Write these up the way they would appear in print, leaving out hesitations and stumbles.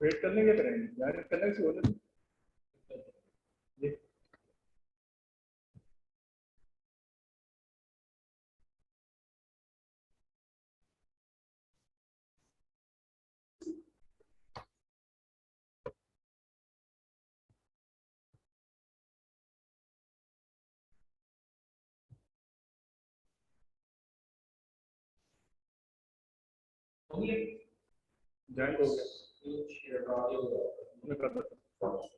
Wait करने क्या करेंगे यार, करना किसी और ने। ज्वाइन हो गया मैं कर देता हूँ।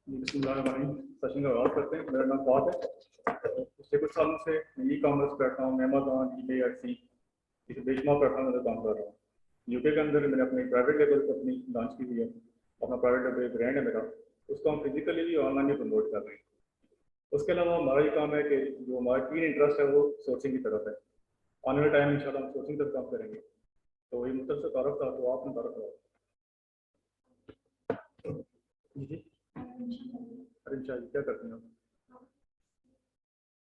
सेशन का आगाज करते हैं। मेरा नाम फवाद है। पिछले कुछ सालों से e commerce platform Amazon, eBay, Etsy, इस बेशुमार प्लेटफॉर्म में काम कर रहा हूँ। यूके के अंदर मैंने अपनी प्राइवेट लेवल कंपनी लॉन्च की हुई है। अपना प्राइवेट लेवल ब्रांड है मेरा, उसको हम फिजिकली भी ऑनलाइन भी प्रमोट कर रहे हैं। उसके अलावा हमारा ये काम है कि जो हमारा कीन इंटरेस्ट है वो सोर्सिंग की तरफ है। आने वाले टाइम में इंशाल्लाह हम सोर्सिंग पर काम करेंगे। तो ये मुझसे तारफ था, तो आपने तारफ करा जी। अरे इंशाल्लाह क्या करते हैं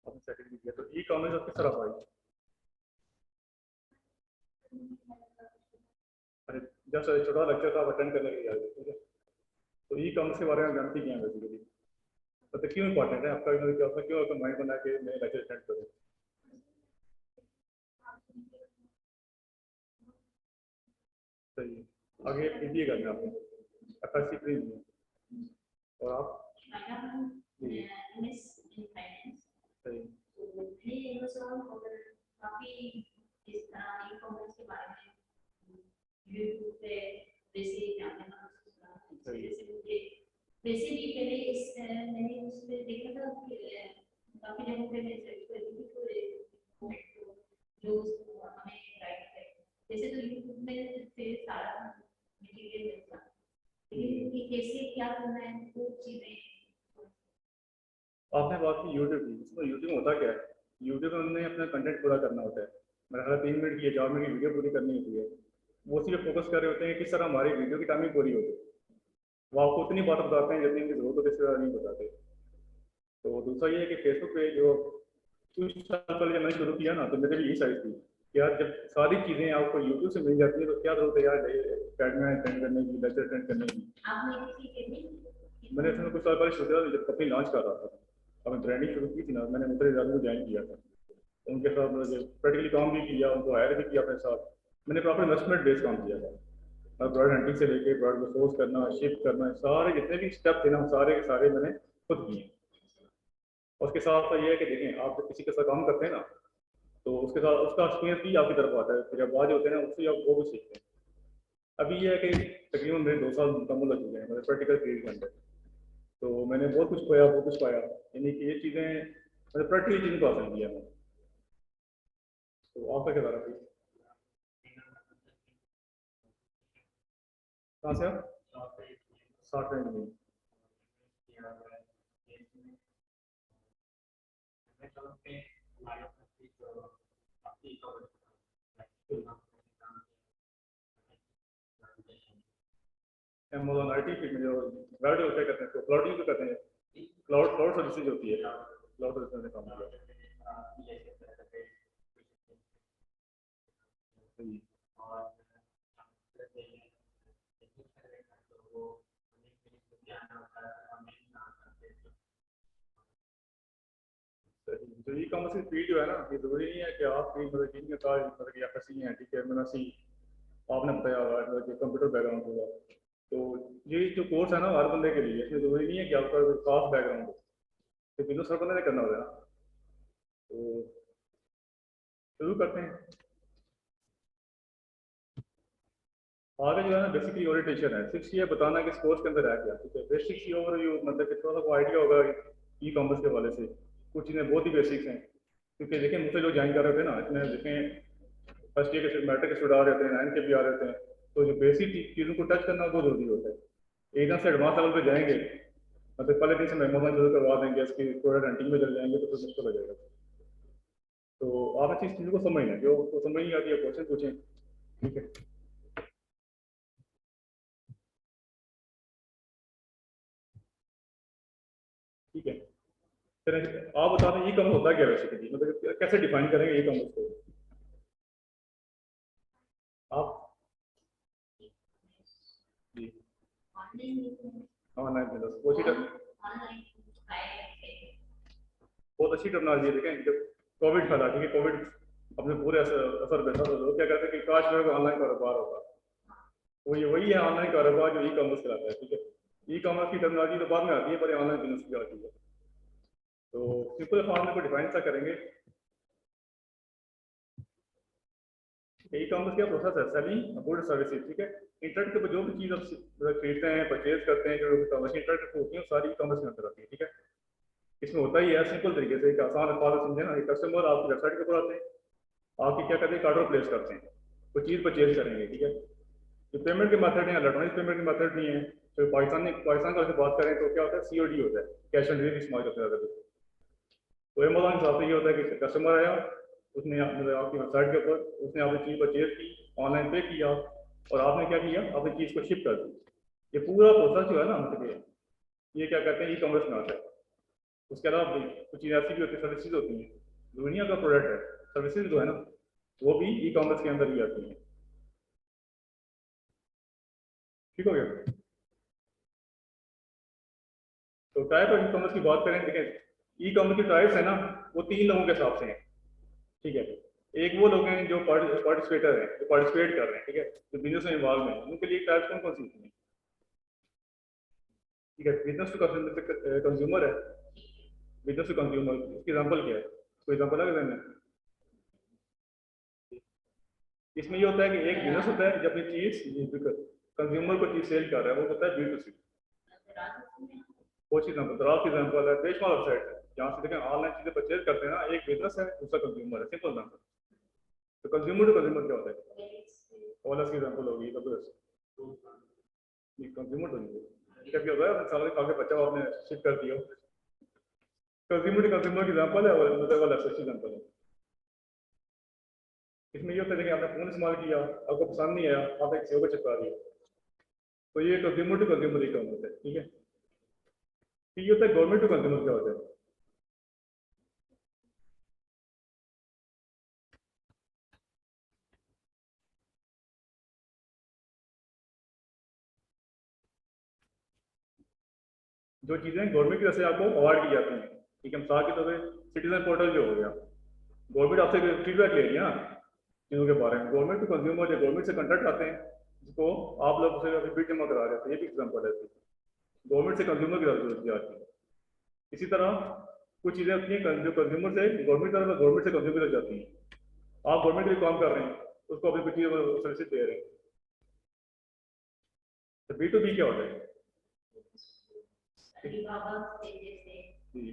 आपने सेकंड किया, तो ई कॉमर्स आप किस तरफ आई? अरे जस्ट छोटा लेक्चर था, अटेंड करने के लिए, ठीक है। तो ई कॉमर्स के बारे में जानती क्या है बेसिकली, तो क्यों इंपॉर्टेंट है आपका, क्या आपने क्यों आपका माइंड बना के मैं लेक्चर अटेंड करूँ? सही है, आगे बीबीए करना है आपने, 88 में। और आप? जी सही। वैसे भी पहले इस मैंने उस पे देखा था कि काफी जगहों पे मैं सर्च कर रही थी, तो जो हमें गाइड करे, जैसे तो यूट्यूब में फिर सारा मटेरियल मिलता है, लेकिन कि कैसे क्या करना है वो चीजें। आपने बात की यूट्यूब की, इसमें यूट्यूब होता क्या है? यूट्यूब में हमने अपना कंटेंट पूरा करना होता है। मेरा ख्याल 3 मिनट की या 4 मिनट की वीडियो पूरी करनी होती है। वो सिर्फ फोकस कर रहे होते हैं कि किस तरह हमारी वीडियो की टाइमिंग पूरी होगी। वो आपको उतनी बात बताते हैं जितनी की जरूरत होती है, इससे ज़्यादा नहीं बताते। तो दूसरा ये है कि फेसबुक पे जो कुछ साल पहले जब मैंने शुरू किया ना, तो मेरे भी यही साइज थी कि यार जब सारी चीज़ें आपको यूट्यूब से मिल जाती है तो क्या जरूरत है यार अकेडमी में अटेंड करने की, लेक्चर अटेंड करने की। मैंने इसमें कुछ साल पहले शुरू किया जब कंपनी लॉन्च कर रहा था, अब ब्रांडिंग शुरू की थी ना, मैंने मुझे को ज्वाइन किया था। उनके साथ मुझे प्रैक्टिकली काम भी किया, उनको हायर भी किया अपने साथ। मैंने प्रॉपर इन्वेस्टमेंट बेस्ड काम किया था। और प्रोडक्ट हंटिंग से लेके प्रोडक्ट को सोर्स करना, शिप करना, सारे जितने भी स्टेप थे ना, सारे के सारे मैंने खुद किए। और उसके साथ साथ ये है कि देखें, आप जब किसी के साथ काम करते हैं ना, तो उसके साथ उसका एक्सपीरियंस भी आपकी तरफ आता है, फिर जब बाद होते हैं ना उससे आप वो भी सीखते हैं। अभी ये है कि तकरीबन मेरे 2 साल मुकम्मल हो चुके हैं मेरे प्रैक्टिकल फील्ड के अंदर। तो मैंने बहुत कुछ खोया, बहुत कुछ पाया, यानी कि ये चीज़ें मैंने प्रैक्टिकल चीज़ों को हासिल किया है। तो आपका क्या रहा है? कहाँ से आप? सॉफ्टवेयर में। अमेज़न आईटी फील्ड में जो क्लाउड क्या कहते हैं, तो क्लाउड यूज करते हैं, क्लाउड क्लाउड सर्विसेज होती है, क्लाउड सर्विसेज में काम किया। सही। सही। जो ई कॉमर्स की फील्ड जो है ना, ये जरूरी नहीं है कि आप कहीं मतलब जिनके पास मतलब कि एफएससी हैं, ठीक है, मतलब सी आपने बताया होगा मतलब कि कंप्यूटर बैकग्राउंड होगा, तो ये जो कोर्स है ना हर बंदे के लिए, इसमें जरूरी नहीं है कि आपका कोई खास बैकग्राउंड हो, तो बिजनेस हर बंदे ने करना होगा। तो शुरू करते हैं। आगे जो है ना बेसिकली ओरिएंटेशन है, सिर्फ ये बताना कि इस कोर्स के अंदर है क्या, ठीक है। बेसिक सी ओवरव्यू, मतलब कि थोड़ा सा आइडिया होगा ई कॉमर्स के हवाले से कुछ चीज़ें बहुत ही बेसिक्स हैं, क्योंकि देखें मुझसे लोग ज्वाइन कर रहे थे ना, इसमें देखें फर्स्ट ईयर के मैट्रिक के स्टूडेंट आ रहे थे, 9 के भी आ रहे थे, तो जो बेसिक चीज़ों को टच करना बहुत जरूरी होता है। एकदम से एडवांस लेवल पे जाएंगे मतलब पहले दिन से मेमो जो करवा देंगे, इसकी प्रोडक्ट हंटिंग में चल जाएंगे तो फिर मुश्किल हो जाएगा। तो आप इस चीज़ को समझना, जो को समझ नहीं आती है क्वेश्चन पूछें, ठीक है। ठीक है, फिर आप बता दें ई कॉमर्स होता क्या बेसिकली, मतलब कैसे डिफाइन करेंगे ई कॉमर्स को आप? जी, ऑनलाइन बिजनेस बहुत अच्छी टेक्नोलॉजी है। देखें जब कोविड फैला, ठीक है, कोविड अपने पूरे असर पे था, तो लोग क्या कहते हैं कि काश मेरे को ऑनलाइन कारोबार होगा। वही वही है ऑनलाइन कारोबार जो ई कॉमर्स कहलाता है, ठीक है। ई कॉमर्स की टेक्नोलॉजी तो बाद में आती है, पर ऑनलाइन बिजनेस की आती है। तो सिंपल फॉर्म को डिफाइन सा करेंगे। ई कॉमर्स क्या प्रोसेस है, सेलिंग गुड सर्विसेज, ठीक है। इंटरनेट के ऊपर जो भी चीज़ आप खरीदते हैं, परचेज करते हैं, जो कॉमर्स इंटरनेट पे होती है, सारी ई कॉमर्स के अंदर आती है, ठीक है। इसमें होता ही है सिंपल तरीके से, एक आसान अल्फाज में समझे ना, एक कस्टमर आपकी वेबसाइट के ऊपर आते हैं, आपकी क्या करते हैं, कार्ड प्लेस करते हैं, कोई चीज़ परचेज करेंगे, ठीक है। जो पेमेंट के मेथड हैं, इलेक्ट्रॉनिक पेमेंट के मेथड नहीं है। तो पाकिस्तान का बात करें तो क्या होता है, COD होता है, कैश ऑन डिलीवरी इस्तेमाल करते हैं। तो अमेजोन के हिसाब से ये होता है कि कस्टमर आया, उसने मतलब आपकी वेबसाइट के ऊपर उसने आपकी चीज़ परचेज की, ऑनलाइन पे किया, और आपने क्या किया, अपनी चीज़ को शिप कर दी। ये पूरा प्रोसेस जो है ना, मतलब ये क्या कहते हैं, ई कॉमर्स में आता है। उसके अलावा कुछ चीज़ें ऐसी भी होती है, सर्विसेज होती हैं, दुनिया का प्रोडक्ट है, सर्विसेज जो है ना वो भी ई कॉमर्स के अंदर ही आती हैं। ठीक हो गया। तो टाइप ऑफ ई कॉमर्स की बात करें, देखें ई कॉमर्स की टाइप्स है ना, वो 3 लोगों के हिसाब से हैं, ठीक है। एक वो लोग हैं जो पार्टिसिपेटर हैं, जो पार्टिसिपेट कर रहे हैं, ठीक है, जो बिजनेस में इन्वॉल्व हैं, उनके लिए टाइप्स कौन कौन सी होती हैं? ठीक है, बिजनेस टू कंज्यूमर है, बिजनेस टू कंज्यूमर, इसकी एग्जाम्पल क्या है, कोई एग्जाम्पल है मैंने? इसमें ये होता है कि एक बिजनेस होता है जब ये चीज़ कंज्यूमर को चीज़ सेल कर रहा है, वो होता है B2C। वो चीज़ दराज की एग्जाम्पल है, बेशुमार वेबसाइट है जहाँ से देखें ऑनलाइन चीज़ें परचेज करते हैं ना, एक बिजनेस है, दूसरा कंज्यूमर है, सिंपल एग्जाम्पल। तो कंज्यूमर टू कंज्यूमर क्या होता है? ओला की एग्जाम्पल होगी, कंज्यूमर टू क्या क्या होता है, साल के काफी बच्चा आपने शिफ्ट कर दिया, कंज्यूमर टू कंज्यूमर की एग्जाम्पल है, और मतलब वाला अच्छी एग्जाम्पल है। इसमें ये होता है कि आपने फोन इस्तेमाल किया, आपको पसंद नहीं आया, आपने किसी को चिपका दिया, तो ये कंज्यूमर टू कंज्यूमर ही काम होता है, ठीक है। फिर ये होता है गवर्नमेंट टू कंज्यूमर क्या होता है? जो चीज़ें गवर्नमेंट की तरफ से आपको अवार्ड की जाती हैं, ठीक है, मिसाल के तौर पर सिटीजन पोर्टल जो हो गया, गवर्नमेंट आपसे फीडबैक ले रही है ना चीज़ों के बारे में, गवर्नमेंट टू कंज्यूमर, जो गवर्नमेंट से कंट्रैक्ट आते हैं, जिसको आप लोग उसे अभी बिल जमा करा रहे थे, ये भी एग्जाम्पल है, गवर्नमेंट से कंज्यूमर की तरफ जाती है। इसी तरह कुछ चीज़ें होती हैं जो कंज्यूमर से गवर्नमेंट तरफ, गवर्नमेंट से कंज्यूमर तक जाती हैं। आप गवर्नमेंट के लिए काम कर रहे हैं, उसको अपनी कुछ चीज़ें सर्विस दे रहे हैं। तो B2B क्या होता है? जी,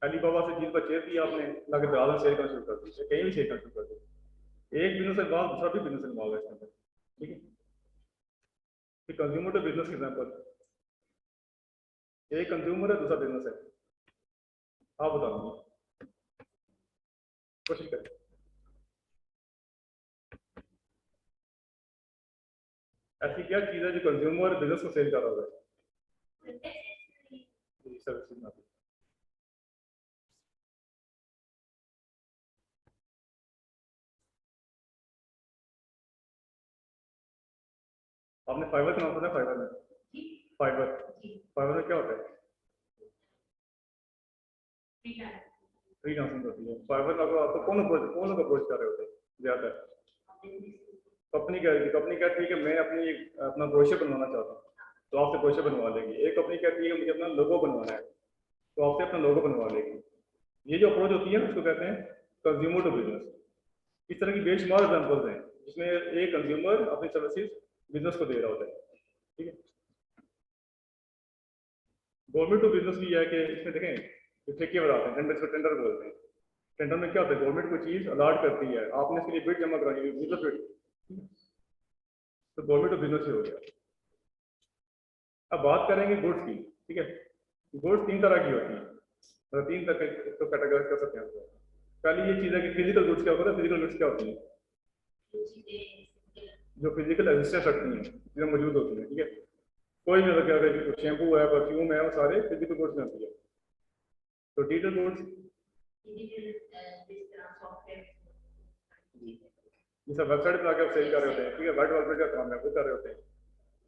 अलीबाबा से चीज़ परचेज की आपने, लाके दलाल सेल करना शुरू कर दी, कहीं भी सेल करना शुरू कर दी, एक बिजनेस से बाद दूसरा भी बिजनेस इन्वॉल्व है इसके अंदर, ठीक है। फिर कंज्यूमर टू बिजनेस एग्जाम्पल, एक कंज्यूमर है, दूसरा बिजनेस है, आप बताओ, कोशिश करें। ऐसी क्या चीज़ है जो कंज्यूमर बिजनेस को सेल कर रहा है? सर्विस में आपने फाइबर का नाम सुना है? फाइबर में, फाइबर, फाइबर में क्या होता है? फ्रीलांसिंग होती है फाइबर का। आपको कौन लोग अप्रोच कर रहे होते हैं ज्यादा? कंपनी कहती है कि मैं अपना ब्रोशर बनवाना चाहता हूँ, तो आपसे ब्रोशर बनवा लेगी। एक कंपनी कहती है मुझे अपना लोगो बनवाना है, तो आपसे अपना लोगो बनवा लेगी। ये जो अप्रोच होती है उसको कहते हैं कंज्यूमर टू बिजनेस। इस तरह की बेशुमार एग्जाम्पल्स हैं जिसमें एक कंज्यूमर अपनी सर्विसेज बिजनेस को दे रहा होता है, ठीक है। गवर्नमेंट टू बिजनेस भी है कि इसमें देखें जो ठेके बनाते हैं टेंडर, इसको टेंडर बोलते हैं। टेंडर में क्या होता है, गवर्नमेंट कोई चीज़ अलॉट करती है, आपने इसके लिए बिड जमा करानी है, बिजनेस बिड, तो गवर्नमेंट टू बिजनेस ही हो गया। अब बात करेंगे गुड्स की, ठीक है। गुड्स तीन तरह की होती है, मतलब तीन तरह के इसको कैटेगराइज कर सकते हैं। पहली ये चीज़ है कि फिजिकल गुड्स क्या होता है, फिजिकल गुड्स क्या होती है, जो फिजिकल एग्जिस्टेंस रखती हैं, चीज़ें मौजूद होती हैं, ठीक है। कोई भी अगर क्या शैम्पू है, परफ्यूम है, वो सारे फिजिकल गुड्स में आती है। तो डिजिटल गुड्स जैसे वेबसाइट पर आके आप सेल कर रहे होते हैं, ठीक है, वाइट वॉलपेट का काम है वो कर रहे होते हैं।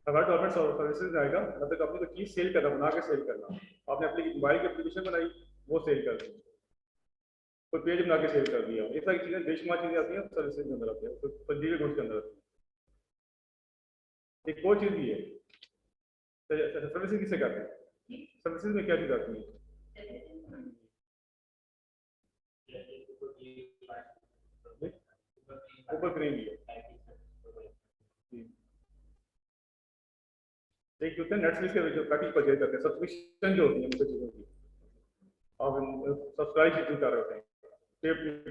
वाइट वॉलपेट सर्विसेज में आएगा, मतलब अपनी कोई चीज़ सेल करना, बना के सेल करना, आपने अपनी मोबाइल की एप्लीकेशन बनाई, वो सेल कर दी, कोई पेज बना के सेल कर दिया, ये सारी चीज़ें बेशुमार चीज़ें आती हैं सर्विसेज के अंदर आती है, तो डिजिटल गुड्स के अंदर आती है। एक और चीज़ भी है, सर्विसेज किसे कहते हैं, सर्विसेज में क्या चीज़ आती है, ऊपर क्रीम भी है, एक जो होते हैं नेटफ्लिक्स के जो पैकेज परचेज करते हैं, सब्सक्रिप्शन जो होती है उनकी चीज़ों की, आप सब्सक्राइब चीज़ कर रहे होते हैं,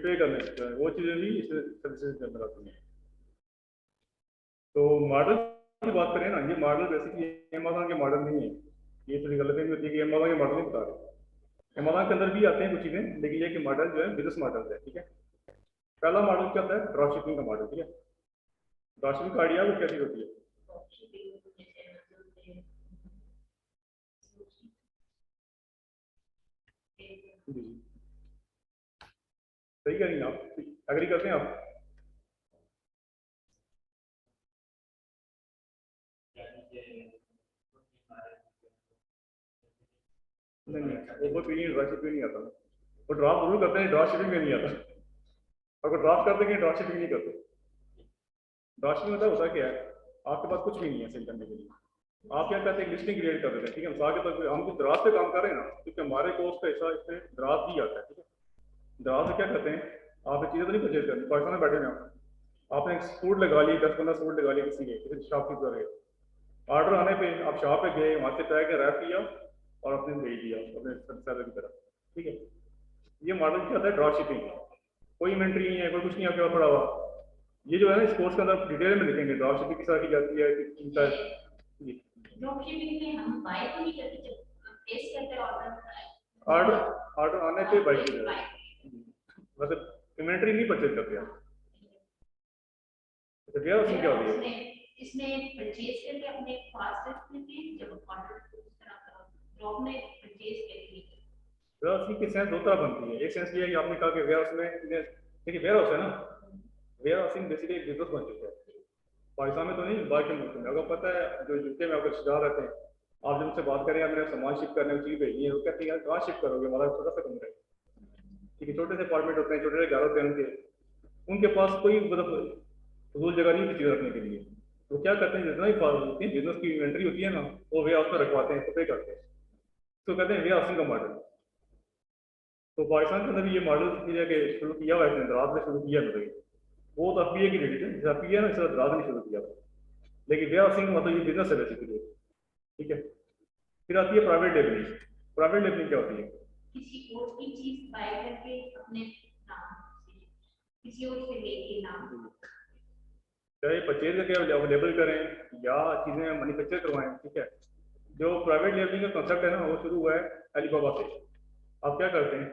पे करने हैं, वो चीज़ें भी इस सर्विसेज के अंदर आती हैं। तो मॉडल की बात करें ना, ये मॉडल बेसिकली अमेजोन के मॉडल नहीं है, ये थोड़ी गलती भी होती है कि अमेजोन के मॉडल नहीं बता रहे। अमेजोन के अंदर भी आते हैं कुछ चीज़ें, लेकिन ये कि मॉडल जो है बिजनेस मॉडल है, ठीक है। पहला मॉडल क्या होता है, ड्रॉप शिपिंग का मॉडल, ठीक है। ड्रॉप शिपिंग का आइडिया वो कैसी होती है, जी जी, सही कह रही हैं आप, एग्री करते हैं आप। नहीं नहीं, ओवर पे ड्रॉप शिपिंग नहीं आता, वो ड्रॉप जरूर करते हैं, ड्रॉप शिपिंग में नहीं आता। अगर ड्रॉप करते हैं ड्रॉप शिपिंग नहीं करते। ड्रॉप शिपिंग मतलब होता क्या है, आपके पास कुछ भी नहीं है सेल करने के लिए, आप क्या कहते हैं लिस्टिंग क्रिएट कर देते हैं, ठीक है। मिसाल के तौर पर हम कुछ दराज पे काम कर रहे हैं ना, क्योंकि हमारे कोर्स का हिस्सा इसमें दराज भी आता है, ठीक है। दराज में क्या करते हैं, आप चीज़ें तो नहीं परचेज करनी, पाकिस्तान में बैठे हैं आपने एक सूट लगा लिए, 10-15 सूट लगा लिए किसी शॉपकीपर के, ऑर्डर आने पे आप शॉप पे गए, वहाँ से पैक रैप किया और अपने भेज दिया अपने सेलर की तरफ, ठीक है। ये मॉडल क्या होता है, ड्रॉप शिपिंग, कोई इन्वेंट्री नहीं है, कोई कुछ नहीं आपके पास पड़ा हुआ। ये जो है ना इस कोर्स के अंदर डिटेल में लिखेंगे ड्रॉप शिपिंग किस तरह की जाती है, किस तरह जी। ड्रॉप शिपिंग में हम बाय तो नहीं करते, जब प्लेस करते हैं ऑर्डर, ऑर्डर आने पे बाई की जाए, मतलब इन्वेंट्री नहीं परचेज करते आप, तो क्या उसमें क्या होती है, इसमें परचेज करके अपने पास रख लेते हैं, जब ऑर्डर उस तरह का ड्रॉप में परचेज करके वेयरहाउसिंग की सेंस दो तरह बनती है। एक सेंस ये है कि आपने कहा कि वेयरहाउस में, देखिए वेयरहाउस है ना, वेयरहाउसिंग बेसिकली एक बिजनेस बन चुका है पाकिस्तान में, तो नहीं बाहर के मुल्क में। अगर पता है जो यूके में अगर रिश्तेदार रहते हैं, आप जब उनसे बात करें मेरे सामान शिफ्ट करने की चीज़ भेजनी है, वो कहते हैं यार कहाँ शिफ्ट करोगे, हमारा छोटा सा कमरा है, ठीक है, छोटे से अपार्टमेंट होते हैं, छोटे से घर होते हैं उनके पास कोई मतलब फजूल जगह नहीं होती चीज़ रखने के लिए। तो क्या करते हैं, जितना ही होती है बिजनेस की इन्वेंट्री होती है ना, वो वे हाउस में रखवाते हैं, पे करते हैं, तो कहते हैं वे हाउसिंग का मॉडल। तो पाकिस्तान के अंदर भी ये मॉडल के शुरू किया हुआ है, दराज में शुरू किया है, मतलब वो तो FBA की डेट है, जैसे FBA ना, इस दराज ने शुरू किया हुआ, लेकिन वे हाउसिंग मतलब ये बिजनेस है बेसिकली, ठीक है। फिर आती है प्राइवेट लेबलिंग। प्राइवेट लेबलिंग क्या होती है, किसी और की चीज बाय करके अपने नाम से, किसी और से लेके नाम, चाहे परचेज करके लेबल करें या चीज़ें मैन्युफैक्चर करवाएं, ठीक है। जो प्राइवेट लेबलिंग का कॉन्सेप्ट है ना, वो शुरू हुआ है अलीबाबा से। आप क्या करते हैं,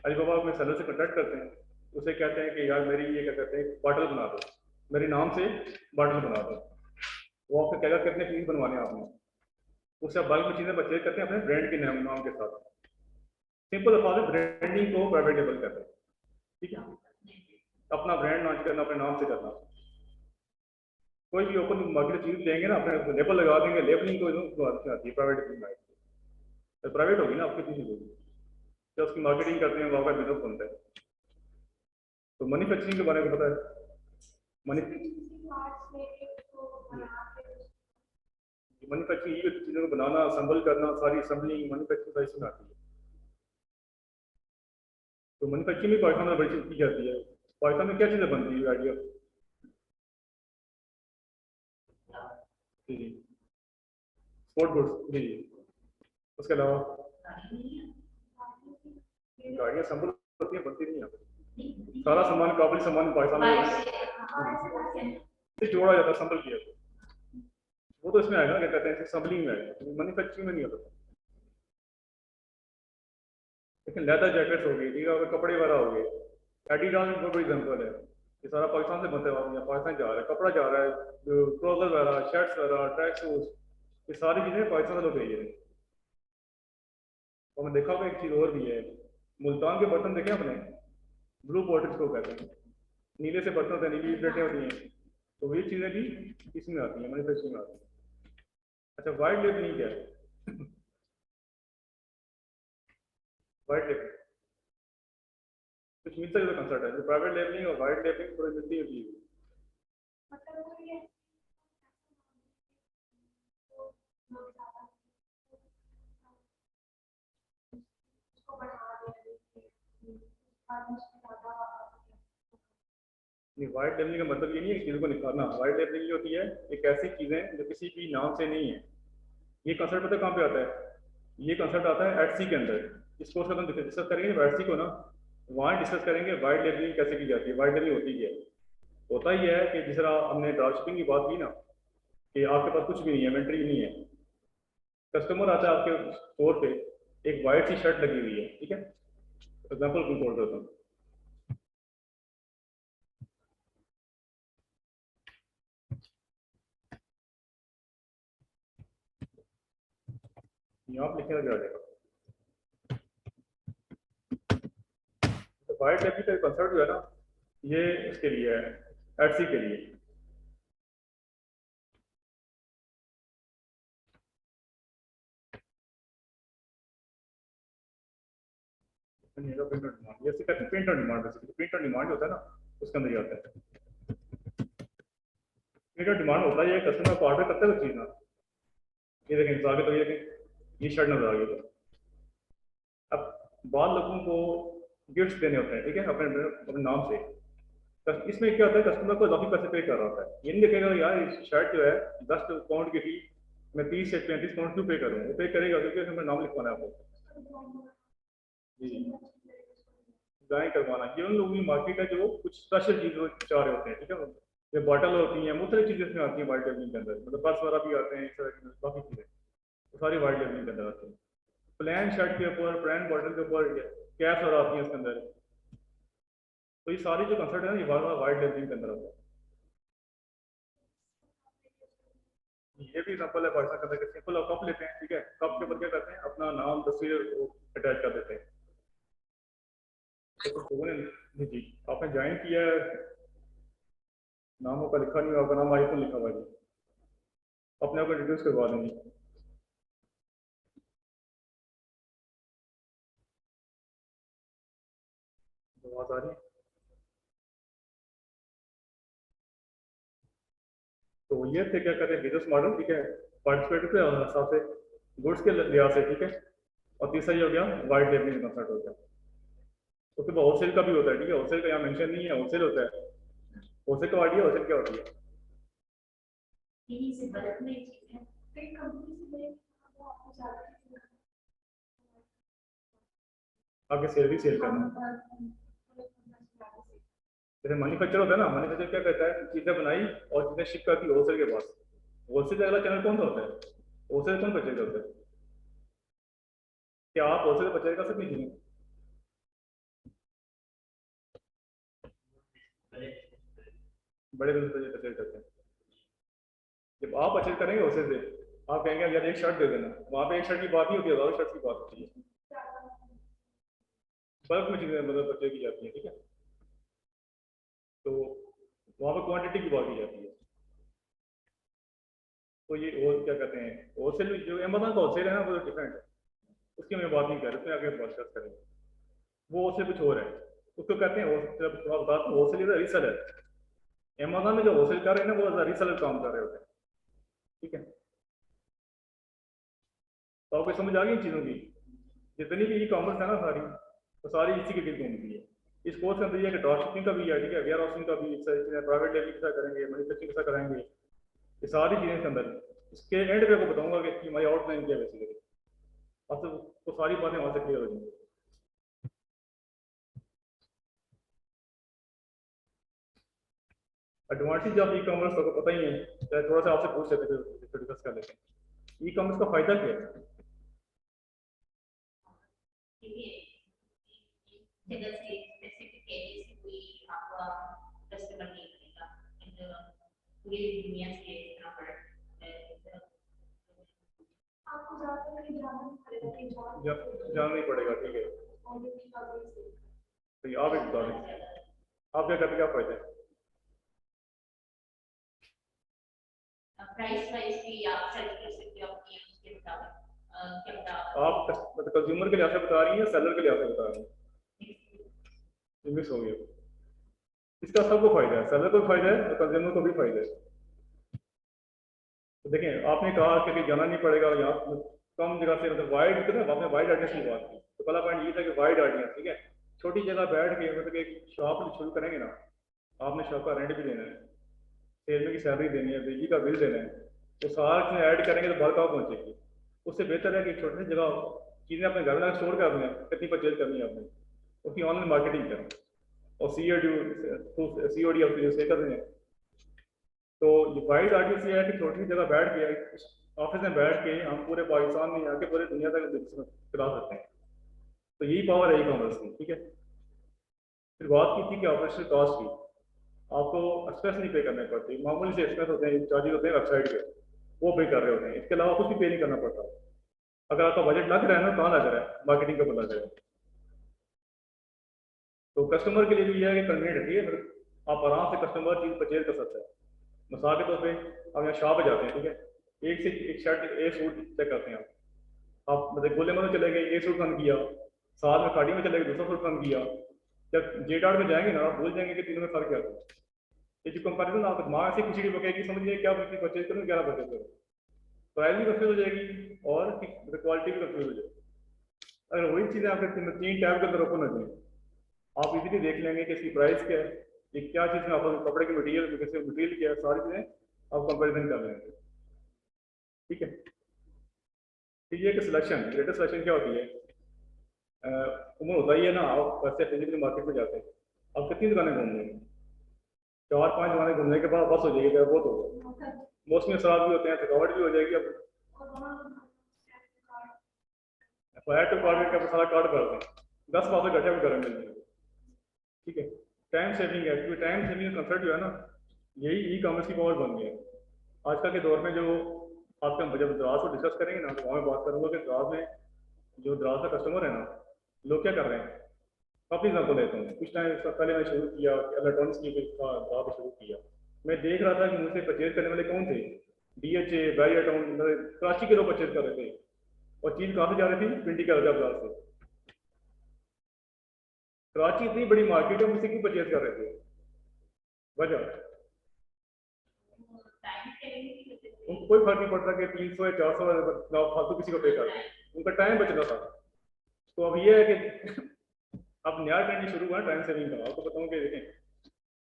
अलीबाबा अपने सेलर से कॉन्टैक्ट करते हैं, उसे कहते हैं कि यार मेरी ये क्या कहते हैं बॉटल बना दो, मेरे नाम से बॉटल बना दो। वो आपसे क्या कितने पीस बनवाने हैं आपने, उससे आप बल्क में चीज़ें परचेज करते हैं अपने ब्रांड के नाम के साथ। सिंपल अल्फाज ब्रांडिंग को प्राइवेट लेबल कहते हैं, ठीक है। अपना ब्रांड लॉन्च करना, अपने नाम से करना। कोई भी ओपन मार्केट चीज देंगे ना, अपने लेबल लगा देंगे, लेबलिंग को आती है प्राइवेट लेबलिंग में, तो प्राइवेट होगी ना आपकी चीज होगी, जब उसकी मार्केटिंग करते हैं वो आपका बिजनेस बनता है। तो मैन्युफैक्चरिंग के बारे में पता है, मैन्युफैक्चरिंग ये चीज़ों को बनाना, असम्बल करना, सारी असम्बलिंग मैन्युफैक्चरिंग सारी इसमें आती है। तो मैन्युफैक्चरिंग में पाकिस्तान में बड़ी चीज़ की जाती है। पाकिस्तान में क्या चीज़ें बनती है आइडिया, जी जी, स्पोर्ट गुड्स, जी जी। उसके अलावा गाड़ी नहीं है, गाड़ियाँ संभल होती हैं, बनती नहीं है। नहीं, सारा सामान, काबुली सामान पाकिस्तान बाइक में से, हाँ, जोड़ा जाता है, संभल किया तो वो तो इसमें आएगा, क्या कहते हैं, संभलिंग में आएगा, मैन्युफैक्चरिंग में नहीं होता। लेकिन लेदर जैकेट्स हो गई, ठीक है, और कपड़े वगैरह हो गए, एडिडास में बहुत बड़ी एग्जाम्पल है, ये सारा पाकिस्तान से बनते हुआ पाकिस्तान जा रहा है, कपड़ा जा रहा है, जो ट्राउजर वगैरह, शर्ट्स वगैरह, ट्रैक सूट, ये सारी चीज़ें पाकिस्तान से लोग भेज रहे हैं। और मैं देखा होगा एक चीज़ और भी है, मुल्तान के बर्तन देखे आपने, ब्लू बॉटल्स को कहते हैं, नीले से बर्तन होते हैं, नीली प्लेटें होती हैं, तो ये चीज़ें भी इसमें आती हैं, मैन्युफैक्चरिंग में आती हैं। अच्छा, वाइट लेबलिंग क्या है? वाइट लेबलिंग कुछ मिलता जुलता कंसेप्ट है, जो प्राइवेट लेबलिंग और वाइट लेबलिंग थोड़ी मिलती है चीज़। नहीं, वाइट लेबलिंग का मतलब ये नहीं है कि चीज़ों को निकालना, वाइट लेबलिंग ये होती है एक ऐसी चीज़ें जो किसी भी नाम से नहीं है। ये कंसेप्ट पता है कहाँ पे आता है? ये कंसेप्ट आता है एटसी के अंदर। इस कोर्स का हम डिस्कस करेंगे जब एटसी को ना, वहाँ डिस्कस करेंगे वाइट लेबलिंग कैसे की जाती है, वाइट लेबलिंग होती क्या है। होता ही है कि जिस तरह हमने ड्रॉप शिपिंग की बात की ना, कि आपके पास कुछ भी नहीं है, इन्वेंट्री नहीं है, कस्टमर आता है आपके स्टोर पे, एक वाइट सी शर्ट लगी हुई है, ठीक है, एग्जाम्पल को बोल देता हूँ, यहाँ आप लिखेगा क्या आ जाएगा। तो वाइट लेबलिंग का कंसेप्ट जो है ना, ये इसके लिए है, एटसी के लिए। प्रिंट ऑन डिमांड, ये कहते हैं print on demand, basically print on demand होता है ना, उसके अंदर ही आता है। प्रिंट ऑन डिमांड होता है ये कस्टमर को ऑर्डर करते हुए चीज़ ना, ये देखें आगे, तो ये देखें, ये शर्ट नजर आ गई। तो अब बाद लोगों को गिफ्ट्स देने होते हैं, ठीक है, अपने अपने नाम से। तो इसमें क्या होता है, कस्टमर को काफी पैसे पे कर रहा होता है, ये नहीं देखेगा यार इस शर्ट जो है 10 पाउंड की थी, मैं 30 से 35 पाउंड क्यों पे करूँ, वो पे करेगा क्योंकि उसमें नाम लिखवाना है आपको। जी, ड्राइंग करवाना, ये उन लोगों की मार्केट है जो कुछ स्पेशल चीज़ चाह रहे होते हैं, ठीक है। ये बॉटल होती हैं, मुख्तलिफ चीज़ें इसमें आती हैं वाइट लेबलिंग के अंदर, मतलब पर्स वगैरह भी आते हैं, इस तरह की काफ़ी चीज़ें, वो सारी वाइट लेबलिंग के अंदर आती हैं। प्लान शर्ट के ऊपर, प्लान बॉटल के ऊपर कैप्स और आती हैं इसके अंदर। तो ये सारी जो कंसेप्ट है ना, ये वाइट लेबलिंग के अंदर आता है। ये भी एग्जाम्पल है पाकिस्तान के अंदर, सिंपल कप लेते हैं, ठीक है, कप के ऊपर क्या करते हैं, अपना नाम तस्वीर अटैच कर देते हैं। तो लोगों ने, जी आपने ज्वाइन किया है, नाम आपका लिखा नहीं हुआ, आपका नाम आईफोन लिखा हुआ है, अपने आप को इंट्रोड्यूस करवा देंगे। तो आवाज आ रही है? तो ये थे क्या कहते हैं बिजनेस मॉडल, ठीक है, पार्टिसिपेट के हिसाब से, गुड्स के लिहाज से, ठीक है। और तीसरा ये हो गया वाइट लेबलिंग कंसेप्ट हो गया। उसके बाद होलसेल का भी होता है, ठीक है, होलसेल का यहाँ मेंशन नहीं है, होलसेल होता है। होलसेल का आइडिया, होलसेल क्या होती है? इन्हीं से बल्क में चीजें फिर कंपनी से ले वो आपको ज्यादा आगे सेल भी सेल करना, जैसे मैन्युफैक्चर होता है ना, मैन्युफैक्चर क्या कहता है, चीजें बनाई और चीजें शिप करती है होलसेल के पास। होलसेल का अगला चैनल कौन सा होता है? होलसेल कौन परचेज करता है? क्या आप होलसेल से परचेज कर सकते हैं चीजें? बड़े बिजनेस परचेज करते हैं। जब आप परचेज करेंगे होलसेल से, आप कहेंगे यार एक शर्ट दे देना, वहाँ पे एक शर्ट की बात नहीं होती है, हजारों शर्ट की बात होती है। बल्क में चीजें मतलब परचेज की जाती है, ठीक है, तो वहाँ पर क्वांटिटी की बात की जाती है। तो ये और क्या कहते हैं, होलसेल जो अमेजोन का होलसेल है ना, वो डिफरेंट है, उसकी मैं बात नहीं कर रहा, उसमें आगे डिस्कस करेंगे। वो होलसेल कुछ और है, उसको कहते हैं होलसेल, थोड़ा बताता हूँ, होलसेल इज रीसेलर। अमेजोन में जो होलसेल कर रहे हैं ना, वो रीसेलर काम कर रहे होते हैं, ठीक है। तो आपको समझ आ गई इन चीज़ों की, जितनी भी ई कॉमर्स है ना सारी, तो सारी इसी के गिर्द घूमती है। इस कोर्स के अंदर ये कि ड्रॉप शिपिंग का भी है, ठीक है, वेयर हाउसिंग का भी, प्राइवेट लेवल कैसा करेंगे, मैन्युफैक्चरिंग कैसा कराएंगे, ये सारी चीज़ें के अंदर। इसके एंड पे आपको बताऊंगा कि इसकी हमारी आउटलाइन क्या है बेसिकली। आपसे वो सारी बातें वहाँ से क्लियर हो जाएंगी। एडवांटेज ऑफ ई कॉमर्स तो पता ही है, चाहे थोड़ा सा आपसे पूछ लेते थे, डिस्कस कर लेते हैं। ई कॉमर्स का फायदा क्या है? जगह से स्पेसिफिक एरिया से कोई आपका कस्टमर नहीं बनेगा, पूरी दुनिया से इतना बड़ा आपको ज़्यादा कहीं जाना नहीं पड़ेगा, कहीं जाना नहीं पड़ेगा, ठीक है। तो आप एक बता दें, आप क्या करते, क्या फायदा है? प्राइस वाइज भी आप सेट कर सकते हो अपनी उसके मुताबिक, क्या बता आप मतलब कंज्यूमर के लिहाज से बता रही हैं या सेलर के लिहाज से बता रही हैं? मिक्स हो गया। इसका सबको फायदा है, सेलर को भी फायदा है और कंज्यूमर को भी फायदा है। तो देखें, आपने कहा कि कहीं जाना नहीं पड़ेगा, यहाँ कम जगह से, मतलब वाइड, आपने वाइड ऑडियंस की बात की, तो पहला पॉइंट ये था कि वाइड ऑडियंस, ठीक है। छोटी जगह बैठ के मतलब एक शॉप शुरू करेंगे ना, आपने शॉप का रेंट भी देना है, सेलर की सैलरी देनी है, बिजली का बिल देना है, तो सारा चीज़ें ऐड करेंगे तो बहुत कहाँ पहुँचेगी। उससे बेहतर है कि छोटी सी जगह चीज़ें अपने घर में स्टोर कर लें, कितनी परचेज करनी है आपने, उसकी ऑनलाइन मार्केटिंग करें और COD आप से कर रहे हैं। तो ये वाइड ऑडियंस ये है कि छोटी सी जगह बैठ के, ऑफिस में बैठ के हम पूरे पाकिस्तान में आके पूरे दुनिया तक बिजनेस चला सकते हैं। तो यही पावर है ई कॉमर्स की, ठीक है। फिर बात की थी कि ऑपरेशनल कॉस्ट की, आपको एक्सपेंस नहीं पे करने पड़ते, मामूली से एक्सपेंस होते हैं, चार्जेस होते हैं वेबसाइट के, वो पे कर रहे होते हैं, इसके अलावा कुछ भी पे नहीं करना पड़ता। अगर आपका बजट लग रहा है ना, कहाँ लग रहा है, मार्केटिंग का लग रहा है। तो कस्टमर के लिए भी यह है कि कन्वीनियंट रहती है, फिर आप आराम से कस्टमर चीज़ परचेज कर सकते हैं। मिसाल के तौर पे आप यहाँ शॉप पे जाते हैं, ठीक है, एक से एक शर्ट, एक सूट चेक करते हैं आप मतलब गोले में चले गए, एक सूट पसंद किया, साथ में खाड़ी में चले गए, दूसरा सूट पसंद किया, जब जेड में जाएंगे ना, आप भूल जाएंगे कि तीनों में फर्क क्या था। ये जो कंपैरिजन आपका दिमाग ऐसी खिचड़ी पकेगी, समझिए क्या परचेज करूँ, क्या परचेज करूँ, प्राइस भी कंफ्यूज हो जाएगी और क्वालिटी भी कंफ्यूज हो जाएगी। अगर वही चीज़ें आपके 3 टैब के अंदर ओपन हो जाए, आप इजीली देख लेंगे कि इसकी प्राइस क्या है, ये क्या चीज़ में आपको कपड़े की मटीरियल, कैसे मटीरियल क्या है, सारी चीज़ें आप कंपेरिजन कर लेंगे, ठीक है। फिर ये कि सिलेक्शन, ग्रेटर सिलेक्शन क्या होती है, उम्र होता ही है ना, आप वैसे फिजिकली मार्केट में जाते हैं, आप कितनी दुकानें घूम लेंगे, 4-5 दुकानें घूमने के बाद बस हो जाएगी, क्या बहुत होगा। मौसमी असरात भी होते हैं, थकावट भी हो जाएगी। अब फ्लैट टू कार्ड का सारा कार्ड कर दें, 10 पैसे घटे भी करेंगे, ठीक है। टाइम सेविंग है, क्योंकि टाइम सेविंग का कंसेप्ट जो है ना, यही ई कॉमर्स की पावर बन गया है आजकल के दौर में। जो आज हम जब दराज को डिस्कस करेंगे ना, तो वहाँ मैं बात करूँगा कि दराज में जो दराज का कस्टमर है ना, लोग क्या कर रहे हैं। काफ़ी एग्जाम्पल देता हूँ, कुछ टाइम पहले मैं शुरू किया, इलेक्ट्रॉनिक्स की दराज शुरू किया, मैं देख रहा था कि मुझसे परचेज करने वाले कौन थे, DHA, बैरियर टाउन, कराची के लोग परचेज कर रहे थे, और चीज़ कहाँ से जा रही थी, पिंडी के अलगा बाजार से। कराची इतनी बड़ी मार्केट है, मुझसे क्यों परचेज कर रहे थे, वजह उनको कोई फर्क नहीं पड़ता कि 300 या 400 फालतू किसी को पे कर दें, उनका टाइम बच रहा था। तो अब ये है कि अब नया ट्रेंड शुरू हुआ है टाइम सेविंग का। आपको बताऊँ कि देखें,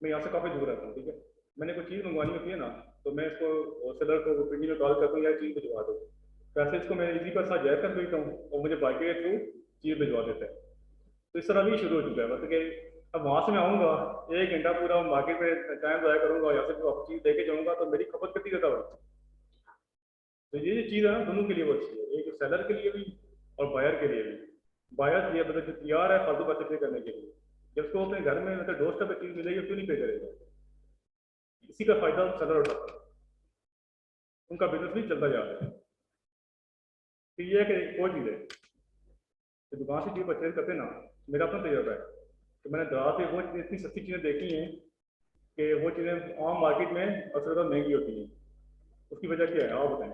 मैं यहाँ से काफ़ी दूर रहता हूँ, ठीक है, मैंने कोई चीज़ मंगवानी होती है ना, तो मैं इसको सेलर को पिंडी में कॉल करता हूँ, यार चीज़ भिजवा दो, पैसे इसको मैं इजी पर साथ जायज़ कर देता हूँ और मुझे बाइक के थ्रू चीज़ भिजवा देता है। तो इस तरह भी शुरू हो चुका है, मतलब कि अब वहाँ से मैं आऊँगा, 1 घंटा पूरा मार्केट में टाइम ज़ाया करूँगा, यहाँ से वापस चीज़ लेके जाऊँगा, तो मेरी खपत कितनी ज़्यादा होगी। तो ये जो चीज़ है ना, दोनों के लिए वो अच्छी है, एक सेलर के लिए भी और बायर के लिए भी। बायर ये मतलब जो तैयार है फालतू पैसे पे करने के लिए, जब उसको अपने घर में मतलब डोर स्टेप पे चीज़ मिलेगी, क्यों नहीं पे करेगा। इसी का फायदा सेलर उठाता है, उनका बिजनेस भी चलता जा रहा है। तो ये है कि एक और चीज़ है, तो दुकान से चीज़ परचेज करते ना, मेरा अपना तजुर्बा है, तो मैंने दराज से वो इतनी सस्ती चीज़ें देखी हैं कि वो चीज़ें आम मार्केट में अक्सर ज़्यादा महंगी होती हैं। उसकी वजह क्या है, आप बताएं।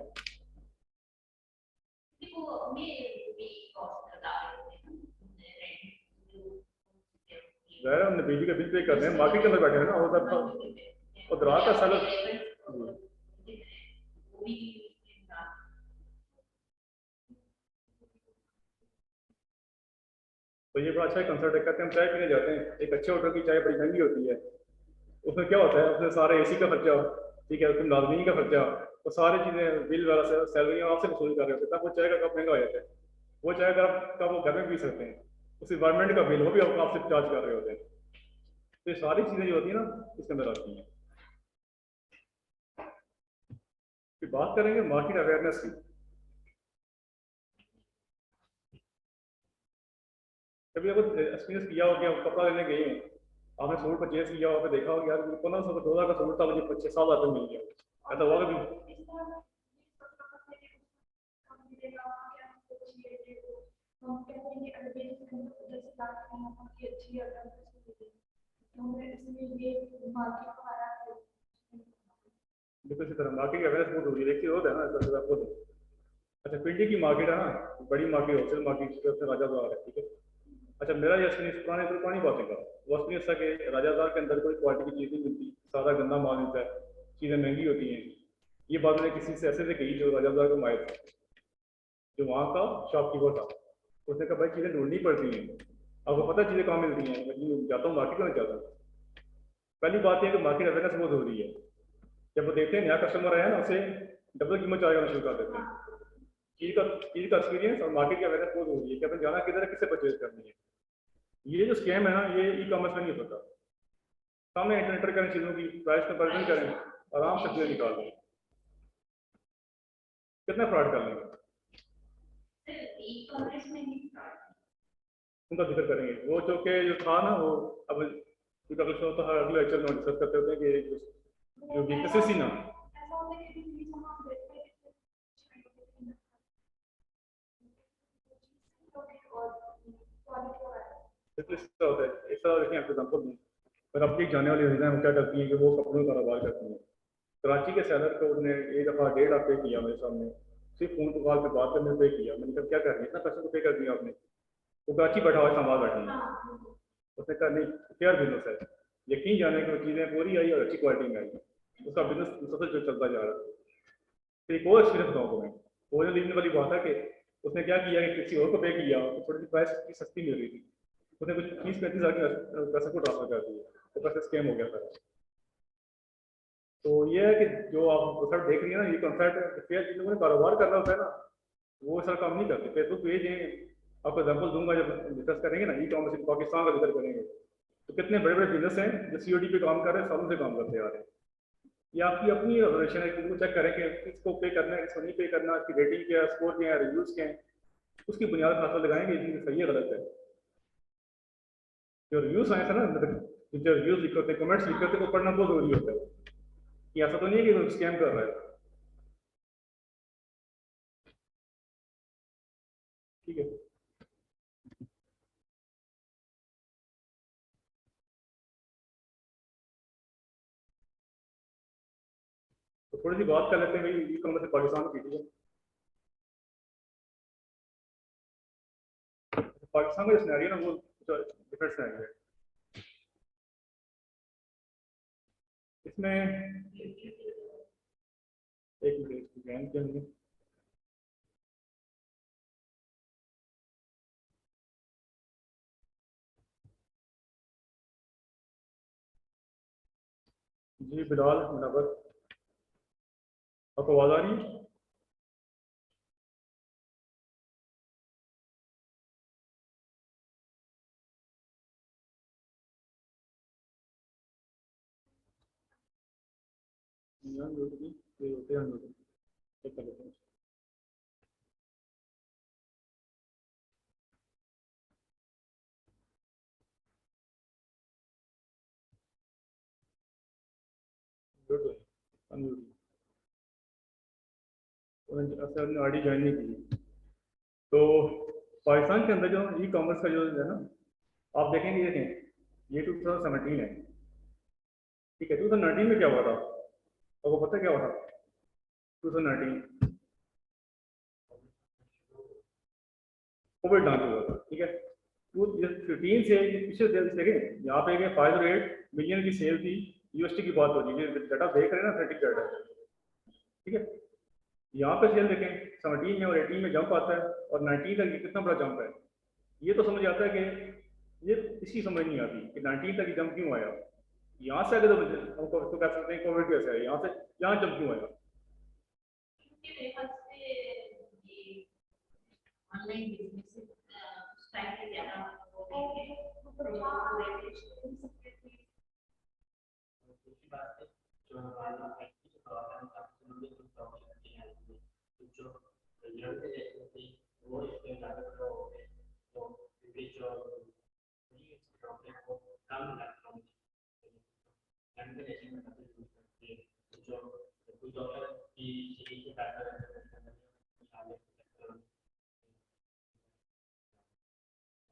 ज़ाहिर है हमने बिजली का बिल पे कर रहे हैं, मार्केट के अंदर बैठे हैं ना, वो सब और दराज का सेलर। तो ये बड़ा अच्छा कंसर्ट है, कहते हैं हम चाय पीने जाते हैं, एक अच्छे होटल की चाय बड़ी महंगी होती है, उसमें क्या होता है, उसमें सारे AC का खर्चा, ठीक है, उसमें नाजमीन का खर्चा, वो सारी चीज़ें बिल वाला सैलरी आपसे वसूल कर रहे होते हैं, तब वो चाय का कप महंगा हो जाता है। वो चाहे अगर आपका वो घर में पी सकते हैं, उस इन्वायरमेंट का बिल वो भी आपसे चार्ज कर रहे होते हैं। तो ये सारी चीज़ें जो होती है ना इसके अंदर आती हैं। फिर बात करेंगे मार्केट अवेयरनेस की। कभी आपको एक्सपीरियंस किया हो कि आप कपड़ा लेने गए हैं, आपने सूट परचेज किया हो, आपने देखा हो कि यार 1500 का 2000 का सूट था, मुझे 6-7 हज़ार मिल गया, ऐसा हुआ कभी? बिल्कुल इसी तरह मार्केट की अवेयरनेस बहुत जरूरी है। देखिए होता है ना ऐसा आपको। अच्छा, पिंडी की मार्केट है ना, बड़ी मार्केट, होलसेल मार्केट राजा बाजार है, ठीक है। अच्छा, मेरा ये एक्सपीरियंस पुरानी बातें का वो एक्सपीरियंस था कि राजा बाजार के अंदर कोई क्वालिटी की चीज़ नहीं मिलती, सारा गंदा माल मिलता है, चीज़ें महंगी होती हैं। ये बात मैंने किसी से ऐसे से कही जो राजा बाजार का माहिर था, जो वहाँ का शॉपकीपर था। उसने कहा भाई चीज़ें ढूंढनी पड़ती हैं, आपको पता है चीज़ें कहाँ मिलती हैं? मैं जाता हूँ मार्केट में जाता हूँ। पहली बात यह कि मार्केट अवेयरनेस बहुत जरूरी है। जब वो देखते हैं नया कस्टमर आया ना, उसे डबल कीमत चार्ज करना शुरू कर देते हैं। चीज़ का एक्सपीरियंस और मार्केट की अवेयरनेस बहुत जरूरी है कि आपने जाना किधर है, किससे परचेज करनी है। ये जो स्कैम है ना, ये ई कॉमर्स में नहीं होता। सामने एंटर करें, चीज़ों की प्राइस कंपेरिजन करें, आराम से चीज़ें निकाल दें। कितना फ्रॉड कर लेंगे उनका जिक्र करेंगे। वो जो था ना वो, अब अगले लेक्चर में डिस्कस करते होते हैं कि जो वीकनेसेस थी ना, इसलिए होता है इस तरह। देखिए आपको एग्जाम्पल दूँ, पर अपनी जाने वाली महिलाएं वो क्या करती हैं कि वो कपड़ों का कारोबार करती हैं। कराची के सेलर को उसने एक दफ़ा 1.5 लाख पे किया मेरे सामने, सिर्फ फ़ोन कॉल पे बात करने पे किया। मैंने कहा क्या कर रही है, इतना पैसा तो पे कर दिया आपने? वो कराची बैठा हुआ संभाल बैठी है। उसने कहा नहीं, फेयर बिजनेस है, यकीन जाने की वो चीज़ें पूरी आई और अच्छी क्वालिटी में आई, उसका बिजनेस मुसलसल जो चलता जा रहा है। फिर एक और एक्सपीरियंस बताऊँ तुम्हें। वो जो लीजिंग वाली बात है कि उसने क्या किया कि किसी और को पे किया तो थोड़ी सी प्राइस की सस्ती मिल रही थी, उसने कुछ 30-35 हज़ार के पैसे को ट्रांसफर कर दिया, तो पैसे स्कैम हो गया था। तो ये है कि जो आप कॉन्सेप्ट देख रही है ना, ये कॉन्सेप्ट फेयर जिन लोगों ने कारोबार करना होता है ना, वो सर काम नहीं करते। फेसबुक पेज है, आपको एग्जाम्पल दूंगा जब डिस्कस करेंगे ना ई कॉमर्स इन पाकिस्तान का जिक्र करेंगे, तो कितने बड़े बड़े बिजनेस हैं जो सीओडी पे काम कर रहे हैं, सालों से काम करते आ रहे हैं। ये आपकी अपनी ऑब्जर्वेशन है कि वो चेक करें कि किसको पे करना है, किसको नहीं पे करना, इसकी रेटिंग क्या है, स्कोर क्या है, रिव्यूज क्या है, उसकी बुनियाद पर हाथ लगाएंगे ये चीज़ सही है गलत है। जो रिव्यूज आए थे ना, मतलब जो रिव्यूज लिखे होते हैं, कमेंट्स लिखे होते हैं, वो पढ़ना बहुत जरूरी होता है कि ऐसा तो नहीं है कि कोई स्कैम कर रहा है। ठीक है, तो थोड़ी सी बात कर लेते हैं भाई ई कॉमर्स से पाकिस्तान की। ठीक है, पाकिस्तान का जो सिनेरियो है ना, वो डिफरेंट सिनेरियो है। इसमें एक मिनट ज्वाइन किया हमने। जी बिलाल मुनव्वर, आपको आवाज़ आ रही है? ध्यान दो जी, ये होते हैं हम लोग, चेक कर लेते हैं। Good, unmute. उन्होंने आईडी ज्वाइन नहीं की। तो पाकिस्तान के अंदर जो ई कॉमर्स का जो है ना, आप देखेंगे, देखें ये 2017 है, ठीक है। 2019 में क्या हुआ था, आपको पता है क्या हुआ था? 2019 कोविड लॉन्च हुआ था, ठीक है। 2015 से पिछले देखें, यहाँ पे 508 मिलियन की सेल थी, यूएसटी की बात हो रही है, डाटा देख रहे हैं ना, ऑथेंटिक डाटा, ठीक है। यहाँ पे सेल देखें, 17 में और 18 में जंप आता है, और 19 तक ये कितना बड़ा जंप है। ये तो समझ आता है कि ये इसकी समझ नहीं आती कि 19 तक जंप क्यों आया। यहाँ से आगे तो हमको तो कह सकते हैं कोविड कैसे आया, यहाँ से यहाँ जंप क्यों आया। ऑनलाइन बिजनेस उस टाइम पे ज्यादा वो देखे प्रमोट दूसरी बात है जो हमारा एक्टिव प्रॉब्लम का संबंधित प्रॉब्लम है जो रिजल्ट जैसे कि वो इसके ज़्यादा हो गए तो क्योंकि जो प्रॉब्लम को कम करना कैंपलेशन में मदद यूज करती है जो कुछ डॉक्टर की सीरीज के डॉक्टर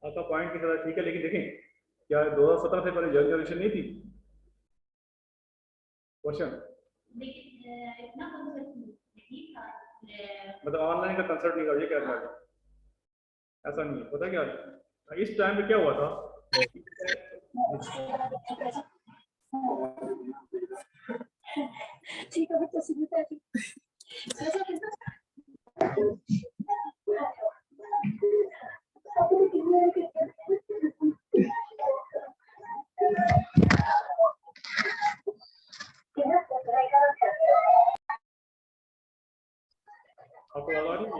आपका पॉइंट की तरह ठीक है, लेकिन देखें क्या 2017 से पहले यंग जनरेशन नहीं थी? क्वेश्चन इतना कंसेप्ट नहीं था मतलब ऑनलाइन का कंसर्ट नहीं था, ये कह रहा है? ऐसा नहीं है, पता क्या इस टाइम पे क्या हुआ था? ठीक है तो सुनते हैं आपको आवाज आ रही है?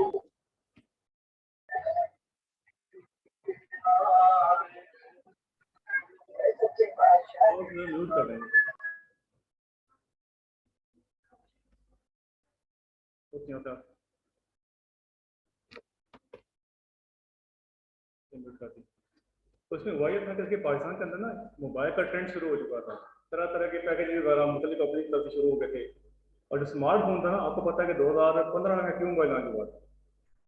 म्यूट कर रहे हैं। कुछ नहीं होता, म्यूट कर दी। तो इसमें हुआ ये था कि पाकिस्तान के अंदर ना मोबाइल का ट्रेंड शुरू हो चुका था, तरह तरह के पैकेज वगैरह मुख्तलिफ कंपनी की तरफ से शुरू हो गए थे। और जो स्मार्टफोन था ना, आपको पता है कि 2015 में क्यों मोबाइल लॉन्च हुआ था?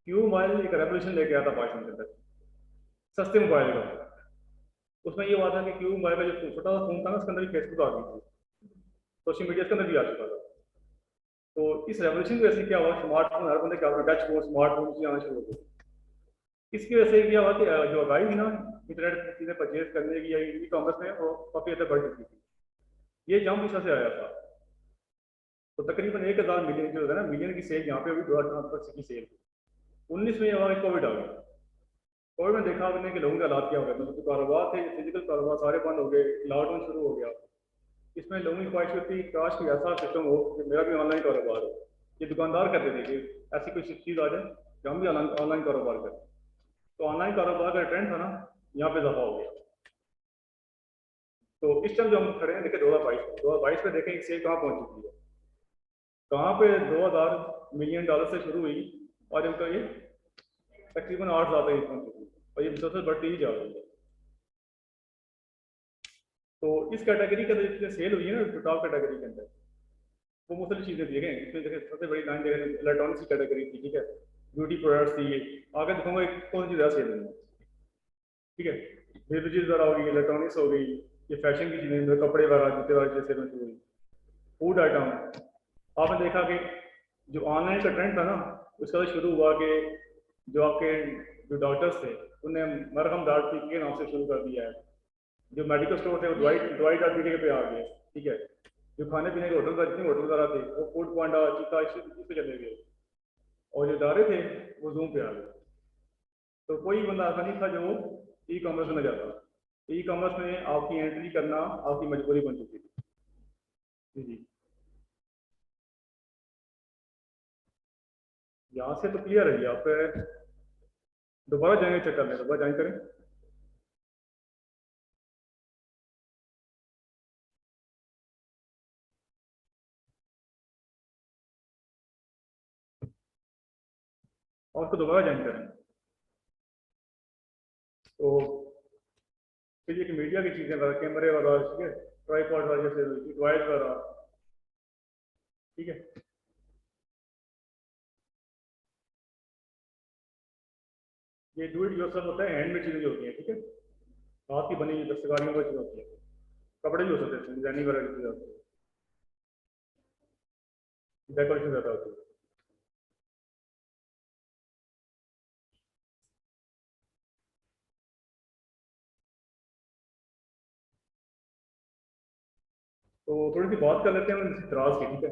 क्यों मोबाइल एक रेवोल्यूशन लेके आया था पाकिस्तान के अंदर, सस्ते मोबाइल का। उसमें ये हुआ था कि क्यों मोबाइल का जो छोटा सा फोन था ना, उसके अंदर भी फेसबुक आ गई थी, सोशल मीडिया के अंदर भी आ चुका था। तो इस रेवोल्यूशन की वजह से क्या हुआ, स्मार्टफोन हर बंदे क्या टच फोन स्मार्टफोन आना शुरू हो गए। इसकी वजह से क्या हुआ कि जो आगाही थी ना इंटरनेट चीज़ें परचेज करने की या ई कॉमर्स में, वो काफ़ी हद तक बढ़ चुकी थी। ये जंप इस वजह से आया था। तो तकरीबन 1000 मिलियन जो है ना, मिलियन की सेल यहाँ पे अभी 2018 की सेल थी। 19 में हमारे कोविड आ गया। कोविड में देखा आपने कि लोगों के हालात क्या हो गए, मतलब जो कारोबार थे, फिजिकल कारोबार सारे बंद हो गए, लॉकडाउन शुरू हो गया। इसमें लोगों की ख्वाहिश होती है काश कोई ऐसा सिस्टम हो कि मेरा भी ऑनलाइन कारोबार हो। ये दुकानदार करते थे कि ऐसी कोई चीज़ आ जाए कि हम भी ऑनलाइन कारोबार करें। तो ऑनलाइन कारोबार का ट्रेंड था ना, यहाँ पे इजाफा हो गया। तो इस टाइम जो हम खड़े हैं, देखिए 2022 में देखें एक सेल कहाँ पहुँच चुकी है, कहाँ पे 2000 मिलियन डॉलर से शुरू हुई और इनका ये तकरीबन 8,000 तक पहुँच चुकी है, और ये मुसलसल बढ़ती ही जा रही है। तो इस कैटेगरी के अंदर जितने सेल हुई है ना, टॉप कैटेगरी के अंदर, वो मुख्तलिफ चीज़ें देखें। इसमें देखें सबसे बड़ी लाइन देखें, इलेक्ट्रॉनिक्स की कैटेगरी थी, ठीक है, ब्यूटी प्रोडक्ट्स थी, आगे दिखाऊंगा कौन सी ज़्यादा सेल हुई है, ठीक है, बेवरेजेस वगैरह हो गई, इलेक्ट्रॉनिक्स हो गई, ये फैशन की चीज़ें, कपड़े वगैरह, जूते वगैरह जैसे शुरू हुई, फूड आइटम। आपने देखा कि जो ऑनलाइन का ट्रेंड था ना, उसका शुरू हुआ कि जो आपके जो डॉक्टर्स थे उन्हें मरहम डाट के नाम से शुरू कर दिया है। जो मेडिकल स्टोर थे वो दवाई डाट पे आ गए, ठीक है। जो खाने पीने के होटल जितने होटल वगैरह थे वो फूड पांडा, चीता, इस पे चले गए, और जो इदारे थे वो जूम पे आ गए। तो कोई बंदा ऐसा नहीं था जो ई कॉमर्स में न जाता। ई कॉमर्स में आपकी एंट्री करना आपकी मजबूरी बन चुकी थी। जी, यहाँ से तो क्लियर है। आप दोबारा जाएंगे, चेक कर लें, दोबारा ज्वाइन करें। और उसको दोबारा ज्वाइन करें। तो फिर ये मीडिया की चीज़ें वगैरह, कैमरे वगैरह, ठीक है, ट्राईपॉड वगैरह, जैसे डिवाइस वगैरह, ठीक है। ये डू इट योरसेल्फ होता है, हैंडमेड चीज़ें जो होती हैं, ठीक है, हाथ की बनी हुई दस्तकारियों की चीज़ें होती हैं। कपड़े भी हो सकते हैं, डिजाइनिंग वगैरह की चीज़ें होती है, डेकोरेशन ज़्यादा होती है। तो थोड़ी सी बात कर लेते हैं द्रास की, ठीक है।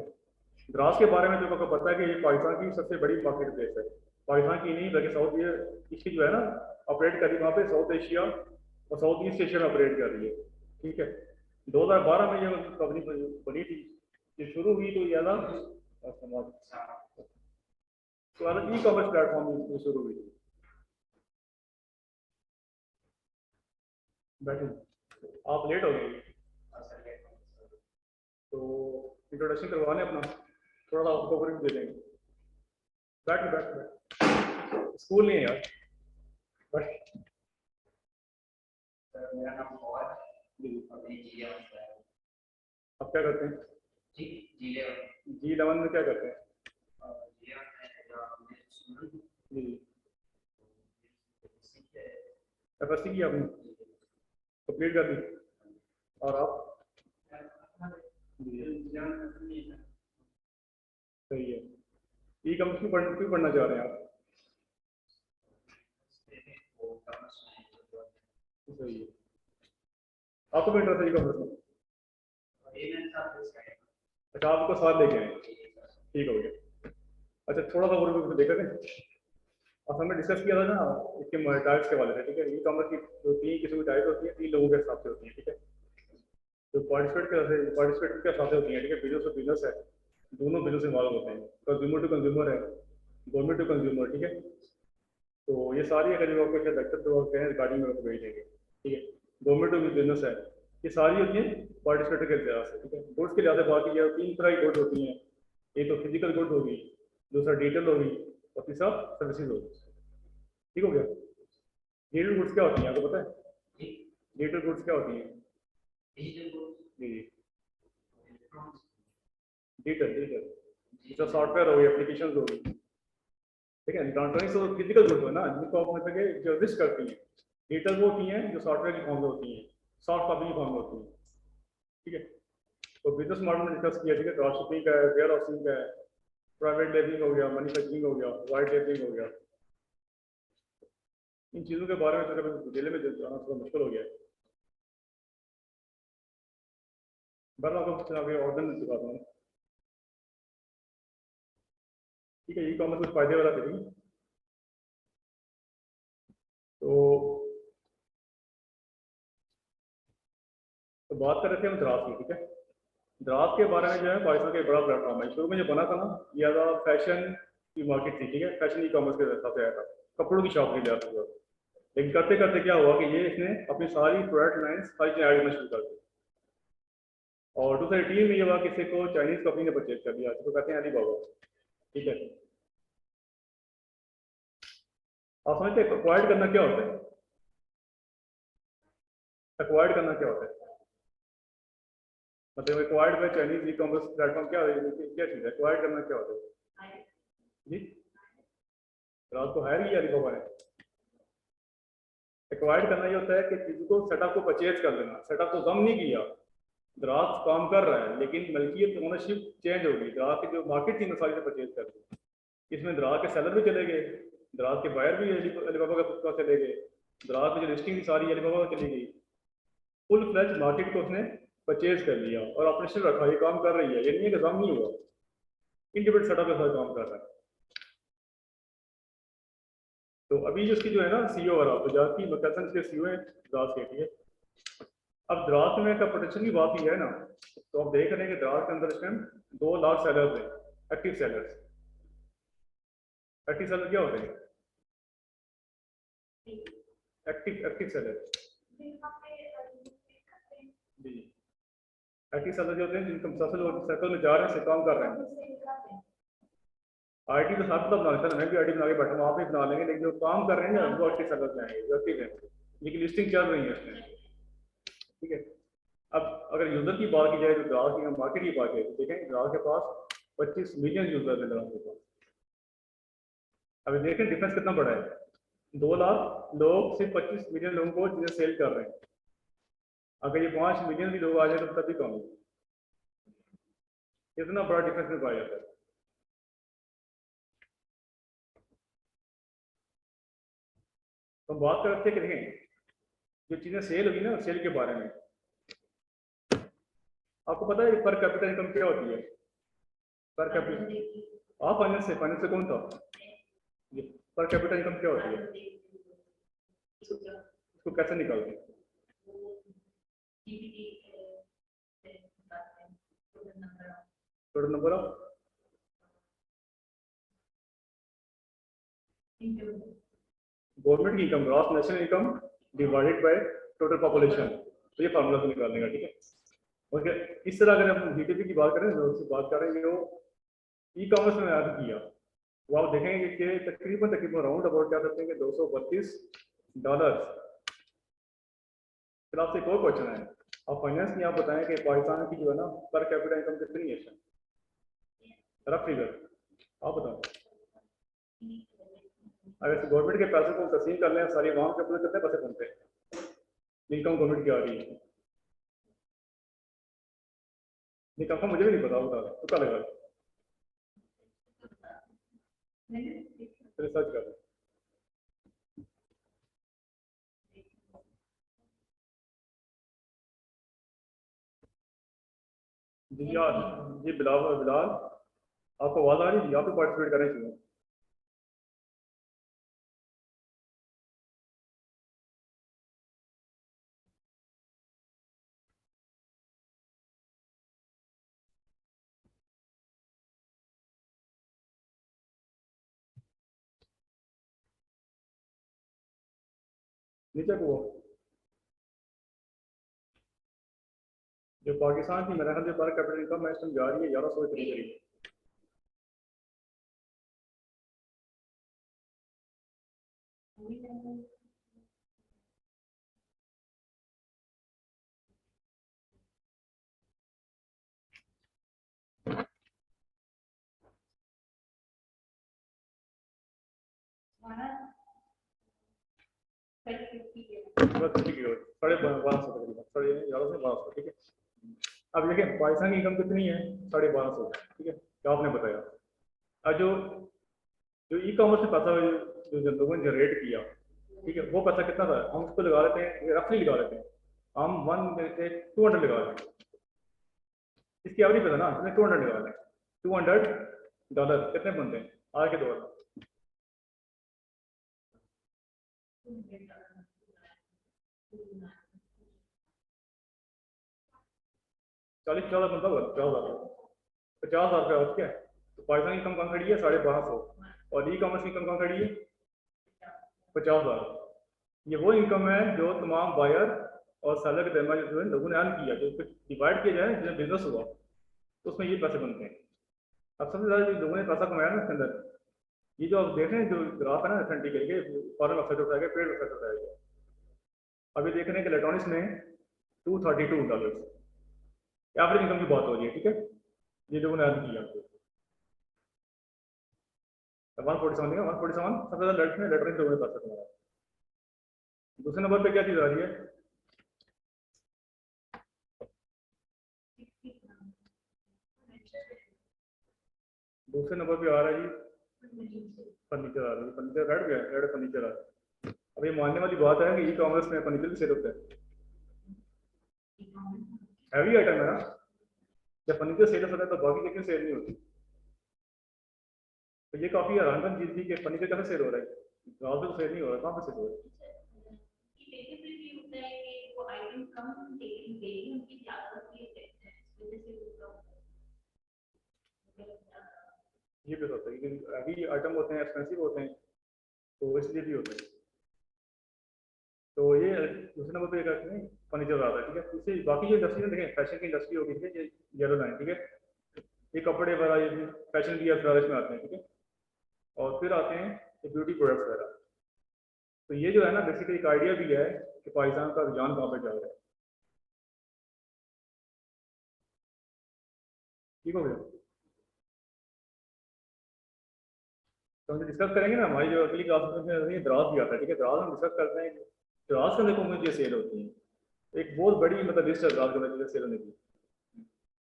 द्रास के बारे में तो आपको पता है कि ये पाकिस्तान की सबसे बड़ी मार्केट प्लेस है। पाकिस्तान की नहीं बल्कि साउथ इसकी जो है ना ऑपरेट कर रही है वहाँ पे, साउथ एशिया और साउथ ईस्ट एशिया में ऑपरेट कर रही है, ठीक है। 2012 में ये कंपनी बनी थी, ये शुरू हुई तो ये ना ई कॉमर्स प्लेटफॉर्म शुरू हुई थी। बैठे आप लेट हो गए असर है सर। तो इंट्रोडक्शन करवाने अपना थोड़ा सा आपको ओवरव्यू दे देंगे। बैठ बैठ बैठ स्कूल नहीं है यार बैठ। सर मेरा नाम फौज जी अभी G11 से है। आप क्या करते हैं? जी G11 G11 में क्या करते हैं? G11 में जो हमने स्टूडेंट जी सीखे FSC की आपने कंप्लीट कर दी और आप? जी सही है। ई कॉमर्स क्यों पढ़ना चाह रहे हैं आप? सही है। आपको भी इंटरेस्ट है ई कॉमर्स में? अच्छा आपको साथ लेके आए, ठीक हो गया। अच्छा थोड़ा सा और देखा थे अब हमने डिस्कस किया था ना इसके टाइप्स के वाले से, ठीक है। ई कॉमर्स की जो 3 किस्म की टाइप्स होती है 3 लोगों के हिसाब से होती है, ठीक है। जो पार्टिसिपेट के हिसाब से होती है, ठीक है। बिजनेस टू बिजनेस है, दोनों बिजनेस इन्वॉल्व होते हैं। कंज्यूमर टू कंज्यूमर है, गवर्नमेंट टू कंज्यूमर, ठीक है। तो ये सारी अगर जो आपको लेक्चर जो आप कहें रिकॉर्डिंग में भेज देंगे, ठीक है। गवर्नमेंट टू बिजनेस है, ये सारी होती है पार्टिसिपेटर के लिहाज से, ठीक है। गुड्स के लिहाज से बात की 3 तरह की गुड्स होती हैं। एक तो फिजिकल गुड होगी, दूसरा डिजिटल होगी और तीसरा सर्विसेज होगी, ठीक हो गया। डिजिटल गुड्स क्या होती हैं आपको पता है? डिजिटल गुड्स क्या होती हैं? जी डिजिटल डिजिटल जो सॉफ्टवेयर होगी, एप्लीकेशन होगी, ठीक है। इलेक्ट्रॉनिक्स तो फिजिकल गुड्स है ना, जिनको आप मतलब कि जो एग्जिस्ट करती हैं। डिजिटल वो होती हैं जो सॉफ्टवेयर की फॉर्म में होती हैं, सॉफ्ट कॉपी की फॉर्म में होती हैं, ठीक है। तो बिजनेस मॉडल में डिस्कस किया, ठीक है। ड्रॉप शिपिंग का है, वेयर हाउसिंग का है, प्राइवेट लेबलिंग हो गया, मैन्युफैक्चरिंग हो गया, वाइट लेबलिंग हो गया। इन चीज़ों के बारे में तो डिटेल में जाना थोड़ा मुश्किल हो गया है। बहरहाल आपको आगे और दिन दिखाता हूँ, ठीक है। ई कॉमर्स कुछ फायदे वाला थी। तो बात कर रहे थे हम द्रास की, ठीक है। द्रास के बारे में जो है पाकिस्तान का एक बड़ा प्लेटफॉर्म है। शुरू में जो बना था ना, ये था फैशन की मार्केट थी, ठीक है। फैशन ई कॉमर्स के हिसाब से आया था, कपड़ों की शॉप की लिहाज से। लेकिन करते करते क्या हुआ कि ये इसने अपनी सारी प्रोडक्ट लाइन्स सारी चीज़ें ऐड करना शुरू कर दी। और दूसरी टीम में ये हुआ किसी को चाइनीज कंपनी ने परचेज कर दिया, जिसको कहते हैं अलीबाबा, ठीक है। आप समझते हैं एक्वायर्ड करना क्या होता है? एक्वायर्ड करना क्या होता है? मतलब acquired by Chinese e commerce platform क्या क्या चीज़ है? एक्वायर्ड करना क्या होता है जी? रात को हायर किया अलीबाबा ने। एक्वायर्ड करना ये होता है कि चीज़ को सेटअप को परचेज कर लेना। सेटअप को कम नहीं किया, ग्राहक काम कर रहा है लेकिन मल्कियत ओनरशिप चेंज होगी। ग्राहक की जो मार्केट थी सारी से परचेज कर दी। इसमें ग्राहक के सेलर भी चले गए, ग्राहक के बायर भी अलीबाबा का पुस्तक चले गए, ग्राहक की जो लिस्टिंग थी सारी अलीबाबा में चली गई। फुल फ्लैज मार्केट को उसने परचेज कर लिया और ऑपरेशन रखा, ये काम कर रही है। ये नहीं है कि काम नहीं हुआ, इंडिपेंडेंट सेटअप के साथ काम कर रहा है। तो अभी जो उसकी जो है ना सीईओ वाला बजाज की मकसन के सीईओ है द्रास के, ठीक है। अब द्रास में का प्रोटेक्शन की बात की है ना, तो आप देख रहे हैं कि द्रास के अंदर इस टाइम 2 लाख सेलर्स हैं, एक्टिव सेलर्स। एक्टिव सेलर क्या होते हैं? एक्टिव सेलर जी, एक्टिव सेलर जो होते हैं जिनका मुसलसल सर्कल में जा रहे हैं, काम कर रहे हैं। आईटी तो साथ बना लेता है, मैं भी आईटी बना के बैठा हूँ, आप भी बना लेंगे, लेकिन जो काम कर रहे हैं ना वो एक्टिव सेलर में आएंगे, जो एक्टिव है, लेकिन लिस्टिंग चल रही है इसमें, ठीक है। अब अगर यूजर की बात की जाए तो ग्राहक की मार्केट की बात है, तो देखें ग्राहक के पास 25 मिलियन यूजर है ग्राहक के पास। अभी देखें डिफरेंस कितना बड़ा है। 2 लाख लोग सिर्फ 25 मिलियन लोगों को चीजें सेल कर रहे हैं। अगर ये 5 मिलियन भी लोग आ जाए तो तभी कम है। कितना बड़ा डिफरेंस में पाया जाता है। तो हम बात कर रहे थे कि देखें जो चीजें सेल होगी ना, सेल के बारे में आपको पता है पर कैपिटल इनकम क्या होती है? पर कैपिटल आप फाइनेंस से कौन था? पर कैपिटल इनकम क्या होती है? इसको कैसे निकालते हैं? टोटल नंबर ऑफ गवर्नमेंट की income, gross national income divided by total population, तो ये फार्मूला से निकालने का, ठीक है। ओके, इस तरह अगर हम जीडीपी की बात करें, जो बात कर रहे हैं, जो ई कॉमर्स में ऐड किया, तो आप देखेंगे कि तकरीबन राउंड अबाउट क्या करते हैं कि $232। फिर आपसे एक और क्वेश्चन है, आप फाइनेंस में आप बताएं कि पाकिस्तान की जो है ना पर कैपिटा इनकम कितनी है, रफ फिगर आप बताओ। अगर गवर्नमेंट के पैसे को तस्लीम कर लें सारी आवाम के अपने कितने पैसे बनते हैं, इनकम गवर्नमेंट की आ रही है, नहीं कंफर्म मुझे भी नहीं पता, बता तो क्या लगा रिसर्च कर। जी यार, जी बिलाल बिलाल आपको आवाज़ आ रही है, आप भी पार्टिसिपेट करना चाहिए। नीचे को जो पाकिस्तान की मेरा ख्याल जो पर कैपिटल इनकम है इस टाइम जा रही है 1100 के करीब। $12,500 तकरीबन, 1150, ठीक है। अब देखिए पाकिस्तान की इनकम कितनी है, 1250, ठीक है, क्या आपने बताया। अब जो जो ई कॉमर्स से पैसा जो लोगों ने जनरेट किया, ठीक है, वो पैसा कितना था, हम उसको लगा लेते हैं, रफली लगा लेते हैं, हम 200 लगा लेते हैं, इसकी एवरेज पता ना, इसमें 200 लगा लें, $200 कितने बनते हैं आज के दौर में, 40-50 बनता होगा, 50,000 रुपया, ठीक है। तो पाकिस्तान की इनकम कम खड़ी है 1250, और ई कॉमर्स की इनकम कम खड़ी है 50,000। ये वो इनकम है जो तमाम बायर और सेलर के दरमियान जो है लोगों ने अर्न किया, जो कुछ डिवाइड किया जाए जिसमें बिजनेस हुआ, तो उसमें ये पैसे बनते हैं। अब सबसे ज़्यादा जो लोगों ने पैसा कमाया ना इसके अंदर, ये जो आप देख रहे हैं जो ग्राफ है ना एस&पी के लिए, फॉरन वेबसाइट उठाया गया, पेड वेबसाइट उठाया गया, अभी देख रहे हैं कि इलेक्ट्रॉनिक्स में $232 एवरेज इनकम की बात हो रही है, ठीक है, ये लोगों ने अर्न किया। 147 देगा, 147 सबसे ज़्यादा इलेक्ट्रॉनिक्स लोगों ने पैसा कमाया। दूसरे नंबर पे क्या चीज़ आ रही है, दूसरे नंबर पे आ रहा है जी फर्नीचर आ रहा है, फर्नीचर हट गया, रेड फर्नीचर आ रहा है। अब ये मानने वाली बात है कि ई कॉमर्स में फर्नीचर भी सेल होता है, हैवी आइटम है ना, जब फर्नीचर सेल होता है तो बाकी चीजें सेल नहीं होती। तो ये काफी हैरानकन चीज थी कि फर्नीचर कैसे सेल हो रहा है, गाँव से तो सेल नहीं हो रहा, कहाँ पे सेल हो रहा है। ये भी होता है कि हैवी आइटम होते हैं, एक्सपेंसिव होते हैं, तो इसलिए भी होता है। तो ये दूसरे नंबर पे करते हैं फर्नीचर आता है, ठीक है। इससे बाकी जो इंडस्ट्री में देखें, फैशन की इंडस्ट्री होगी, ठीक है, ये येलो लाइन, ठीक है, ये कपड़े वगैरह, ये फैशन वियर वगैरह इसमें आते हैं, ठीक है। और फिर आते हैं ये ब्यूटी प्रोडक्ट्स वगैरह। तो ये जो है ना बेसिकली एक आइडिया भी है कि पाकिस्तान का रुझान कहाँ पर जा रहा है, ठीक हो गया। तो हम डिस्कस करेंगे ना, हमारी जो अगली क्लास में दराज भी आता है, ठीक है, दराज हम डिस्कस करते हैं, दराज के अंदर कौन सी चीज़ें सेल होती हैं, एक बहुत बड़ी मतलब लिस्ट है दराज के अंदर चीज़ें सेल होने की।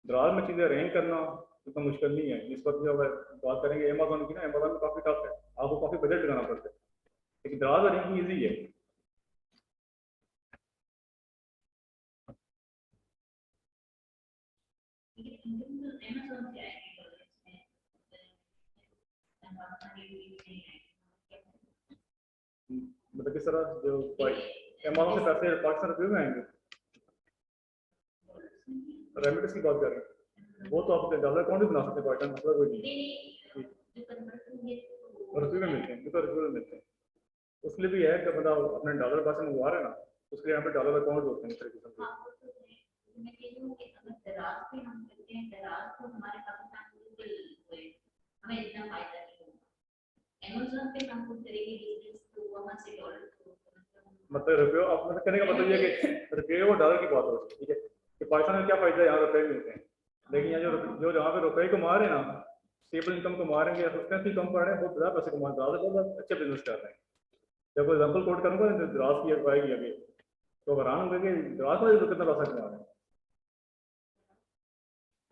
दराज में चीज़ें अरेंज करना इतना मुश्किल नहीं है, इस वक्त जो बात करेंगे अमेजोन की ना, अमेजोन में काफ़ी टफ है, आपको काफ़ी बजट लगाना पड़ता है, लेकिन दराज अरेंजिंग ईजी है। मतलब किस तरह जो अमेजोन से पैसे पाकिस्तान रुपये में आएंगे, रेमिटेंस की बात कर रहे हैं, वो तो आप डॉलर अकाउंट भी बना सकते हैं पाकिस्तान, मतलब कोई नहीं, रुपये में मिलते हैं, रुपये में मिलते हैं। उसके लिए भी है कि बंदा अपने डॉलर पास में मंगवा रहे हैं ना, उसके लिए यहाँ पे डॉलर अकाउंट होते हैं इस तरह किस्म के। हाँ, वो तो है। मैं कह रही हूँ कि अगर दराज पे हम करते हैं, दराज तो हमारे पाकिस्तान में बिल्कुल वो है, हमें इतना फायदा नहीं होगा। अमेज़न पे हम कुछ करेंगे बिजनेस तो वहाँ से डॉलर तो मतलब रुपये, अब मतलब कहने का मतलब ये है कि रुपये और डॉलर की बात हो रही है, ठीक है, कि पाकिस्तान में क्या फायदा है, यहाँ रुपये मिलते हैं, लेकिन यहाँ जो जहाँ पे रुपये कमा रहे हैं ना, स्टेबल इनकम कमा रहे हैं या सस्टेंस कम कर रहे हैं, बहुत ज़्यादा पैसे कमा रहे हैं, बहुत अच्छे बिजनेस कर रहे हैं। जब एग्जाम्पल कोट करूँगा द्रास की अगवाई अभी, तो हैरान होंगे कि द्रास में कितना पैसा कमा रहे हैं।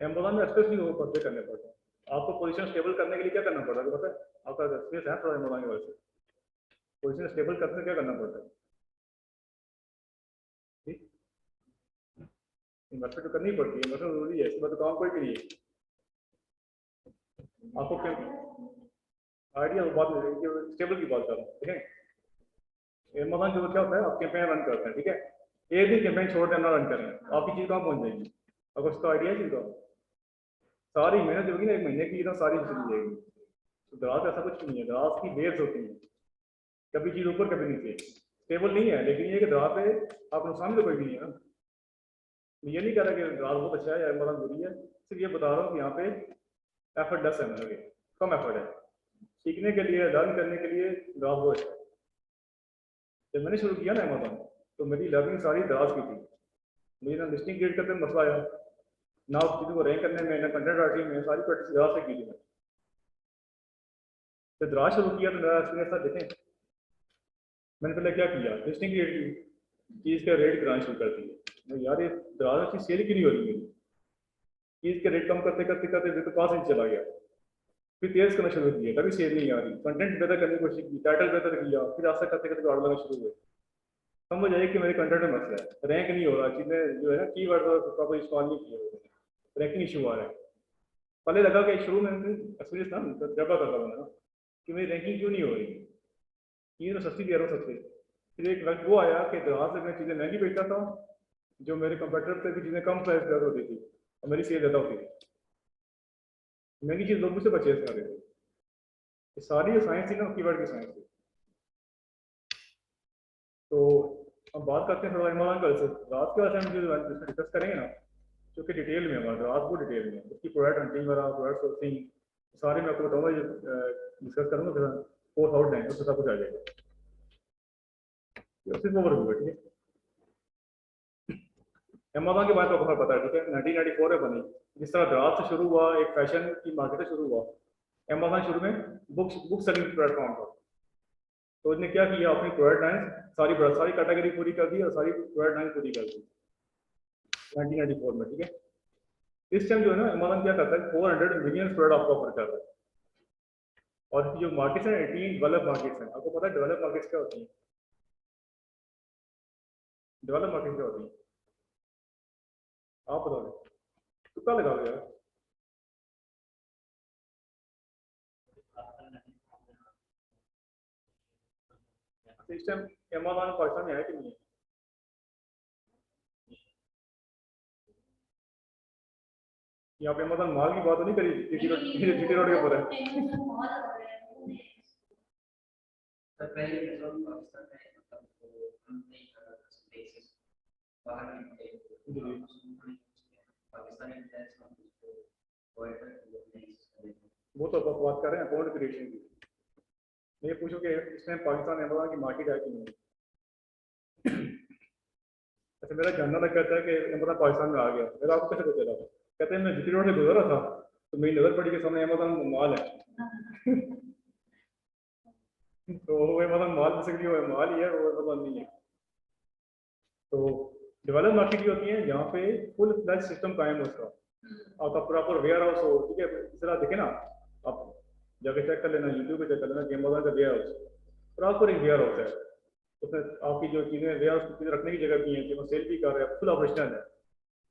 अमेज़न में एक्सप्रेस नहीं हो पर्चे करने पड़ते हैं, आपको पोजीशन स्टेबल करने के लिए क्या करना पड़ता है पता है, आपका एक्सपीरियंस है थोड़ा अमेज़न की वजह से, पोजीशन स्टेबल करने क्या करना पड़ता है, ठीक, इन्वेस्टमेंट तो करनी पड़ती है, इन्वेस्टमेंट जरूरी है, इसके बाद तो काम कोई भी नहीं है। आपको क्या आइडिया बात स्टेबल की बात कर रहा हूँ, ठीक है। अमेज़न जो क्या होता है, आप कैंपेन रन करते हैं, ठीक है, एक दिन कैंपेन छोड़ देना रन करें, आपकी चीज़ कहाँ पहुँच जाएगी, अगर उसका आइडिया है चीज़ का, सारी मेहनत होगी ना एक महीने की ना, सारी चली जाएगी। तो दराज ऐसा कुछ नहीं है, दराज की वेव्स होती हैं, कभी चीज़ ऊपर कभी नीचे, स्टेबल नहीं है, लेकिन ये कि दराज पे आप नुकसान तो कोई भी नहीं है ना। मैं ये नहीं कह रहा कि दराज बहुत अच्छा है या अमेज़न बुरी है, सिर्फ ये बता रहा हूँ कि यहाँ पे एफर्ट लेस है, मतलब कम एफर्ट है सीखने के लिए, लर्न करने के लिए दराज बहुत अच्छा है। जब मैंने शुरू किया ना अमेज़न, तो मेरी लर्निंग सारी दराज की थी, मुझे ना लिस्टिंग क्रिएट करने में मसला आया, ना उस चीज़ को रैंक करने में, ना कंटेंट राइटिंग में, सारी प्रैक्टिस दराज से की थी मैंने। जब दराज शुरू किया तो मेरा एक्सपीरियंस था, देखें मैंने पहले क्या किया, लिस्टिंग क्रिएट की, चीज़ का रेट गिराना शुरू कर दिया, मैं यार ये दराज में चीज़ सेल क्यों नहीं हो रही मेरी, चीज़ के रेट कम करते करते करते मेरे को 5 इंच चला गया, फिर तेज करना शुरू किया, तभी सेल नहीं आ रही, कंटेंट बेहतर करने की कोशिश की, टाइटल बेहतर किया, फिर आस्ते करते करते आर्डर लगना शुरू हुए, समझ आए कि मेरे कंटेंट में मसला है, रैंक नहीं हो रहा, चीज़ें जो है ना कीवर्ड प्रॉपर इंस्टॉल नहीं किए, रैंकिंग इशू आ रहा है। पहले लगा कि शुरू में एक्सपीरियंस था तजर्बा करता था ना कि मेरी रैंकिंग क्यों नहीं हो रही, ये तो सस्ती दे रहा हूँ सबसे। फिर एक वक्त वो आया कि दराज से मैं चीज़ें महंगी बेचता था, जो मेरे कंपटीटर से भी चीज़ें कम प्राइस पर होती थी और मेरी सेल ज़्यादा होती थी, महंगी चीज़ लोग मुझसे परचेज कर रहे थे। ये सारी जो साइंस थी ना कीवर्ड की साइंस थी। तो हम बात करते हैं थोड़ा अमेज़न कल से, रात के वैसे हम जो डिस्कस करेंगे ना, क्योंकि डिटेल में हमारा रात को डिटेल में उसकी प्रोडक्ट हंटिंग वगैरह, प्रोडक्ट सोर्सिंग सारे मैं आपको बताऊंगा, डिस्कस करूंगा, फिर फोर्थ आउट लाइन उससे सब कुछ आ जाएगा, सिर्फ ओवरव्यू है, ठीक है। अमेज़न के बारे में आपको पता है, ठीक है, 1994 में बनी, जिस तरह दराज से शुरू हुआ, एक फैशन की मार्केट से शुरू हुआ, अमेज़न शुरू में बुक सेलिंग प्लेटफॉर्म था। तो उसने क्या किया, अपनी प्रोडक्ट लाइन सारी कैटेगरी पूरी कर दी और सारी प्रोडक्ट लाइन पूरी कर दी 1994 में, ठीक है। इस टाइम जो है ना अमेज़न क्या करता है, 400 मिलियन प्रोडक्ट आपको ऑफर कर रहा है, और जो मार्केट्स हैं 18 डेवलप मार्केट्स हैं। आपको पता है डेवलप मार्केट्स क्या होती हैं, डेवलप मार्केट क्या होती है, आप बताओ, तुक्का लगाओ यार। तो इस टाइम अमेज़न पाकिस्तान में है कि नहीं है, यहाँ पे अमेज़न माल की बात तो नहीं करी, जीटी रोड के ऊपर है। पहले पाकिस्तान में मतलब हम नहीं कर बेसिस बाहर पाकिस्तानी वो तो बात कर रहे हैं अकाउंट क्रिएशन की, मैं ये पूछूं कि इसमें पाकिस्तान अमेज़न की मार्केट है कि नहीं। अच्छा, मेरा जानना लग कहता है कि अमेज़न पाकिस्तान में आ गया, मेरा आपको कैसे पता चला, कहते हैं मैं जीटी रोड से गुजरा था तो मेरी नज़र पड़ी कि सामने अमेज़न माल है। तो वो अमेज़न माल बेसिकली वो माल ही है, वो अमेज़न नहीं है। तो डेवलप मार्केट की होती है जहाँ पे फुल फ्लैश सिस्टम कायम हो उसका, आपका प्रॉपर वेयर हाउस हो, ठीक है, इस तरह दिखे ना, आप जाके चेक कर लेना, यूट्यूब पे चेक कर लेना कि अमेज़न का वेयर हाउस प्रॉपर एक वेयर हाउस है, उसमें आपकी जो चीज़ें वेयर हाउस की रखने की जगह भी है कि वो सेल भी कर रहे हैं, फुल ऑपरेशनल है,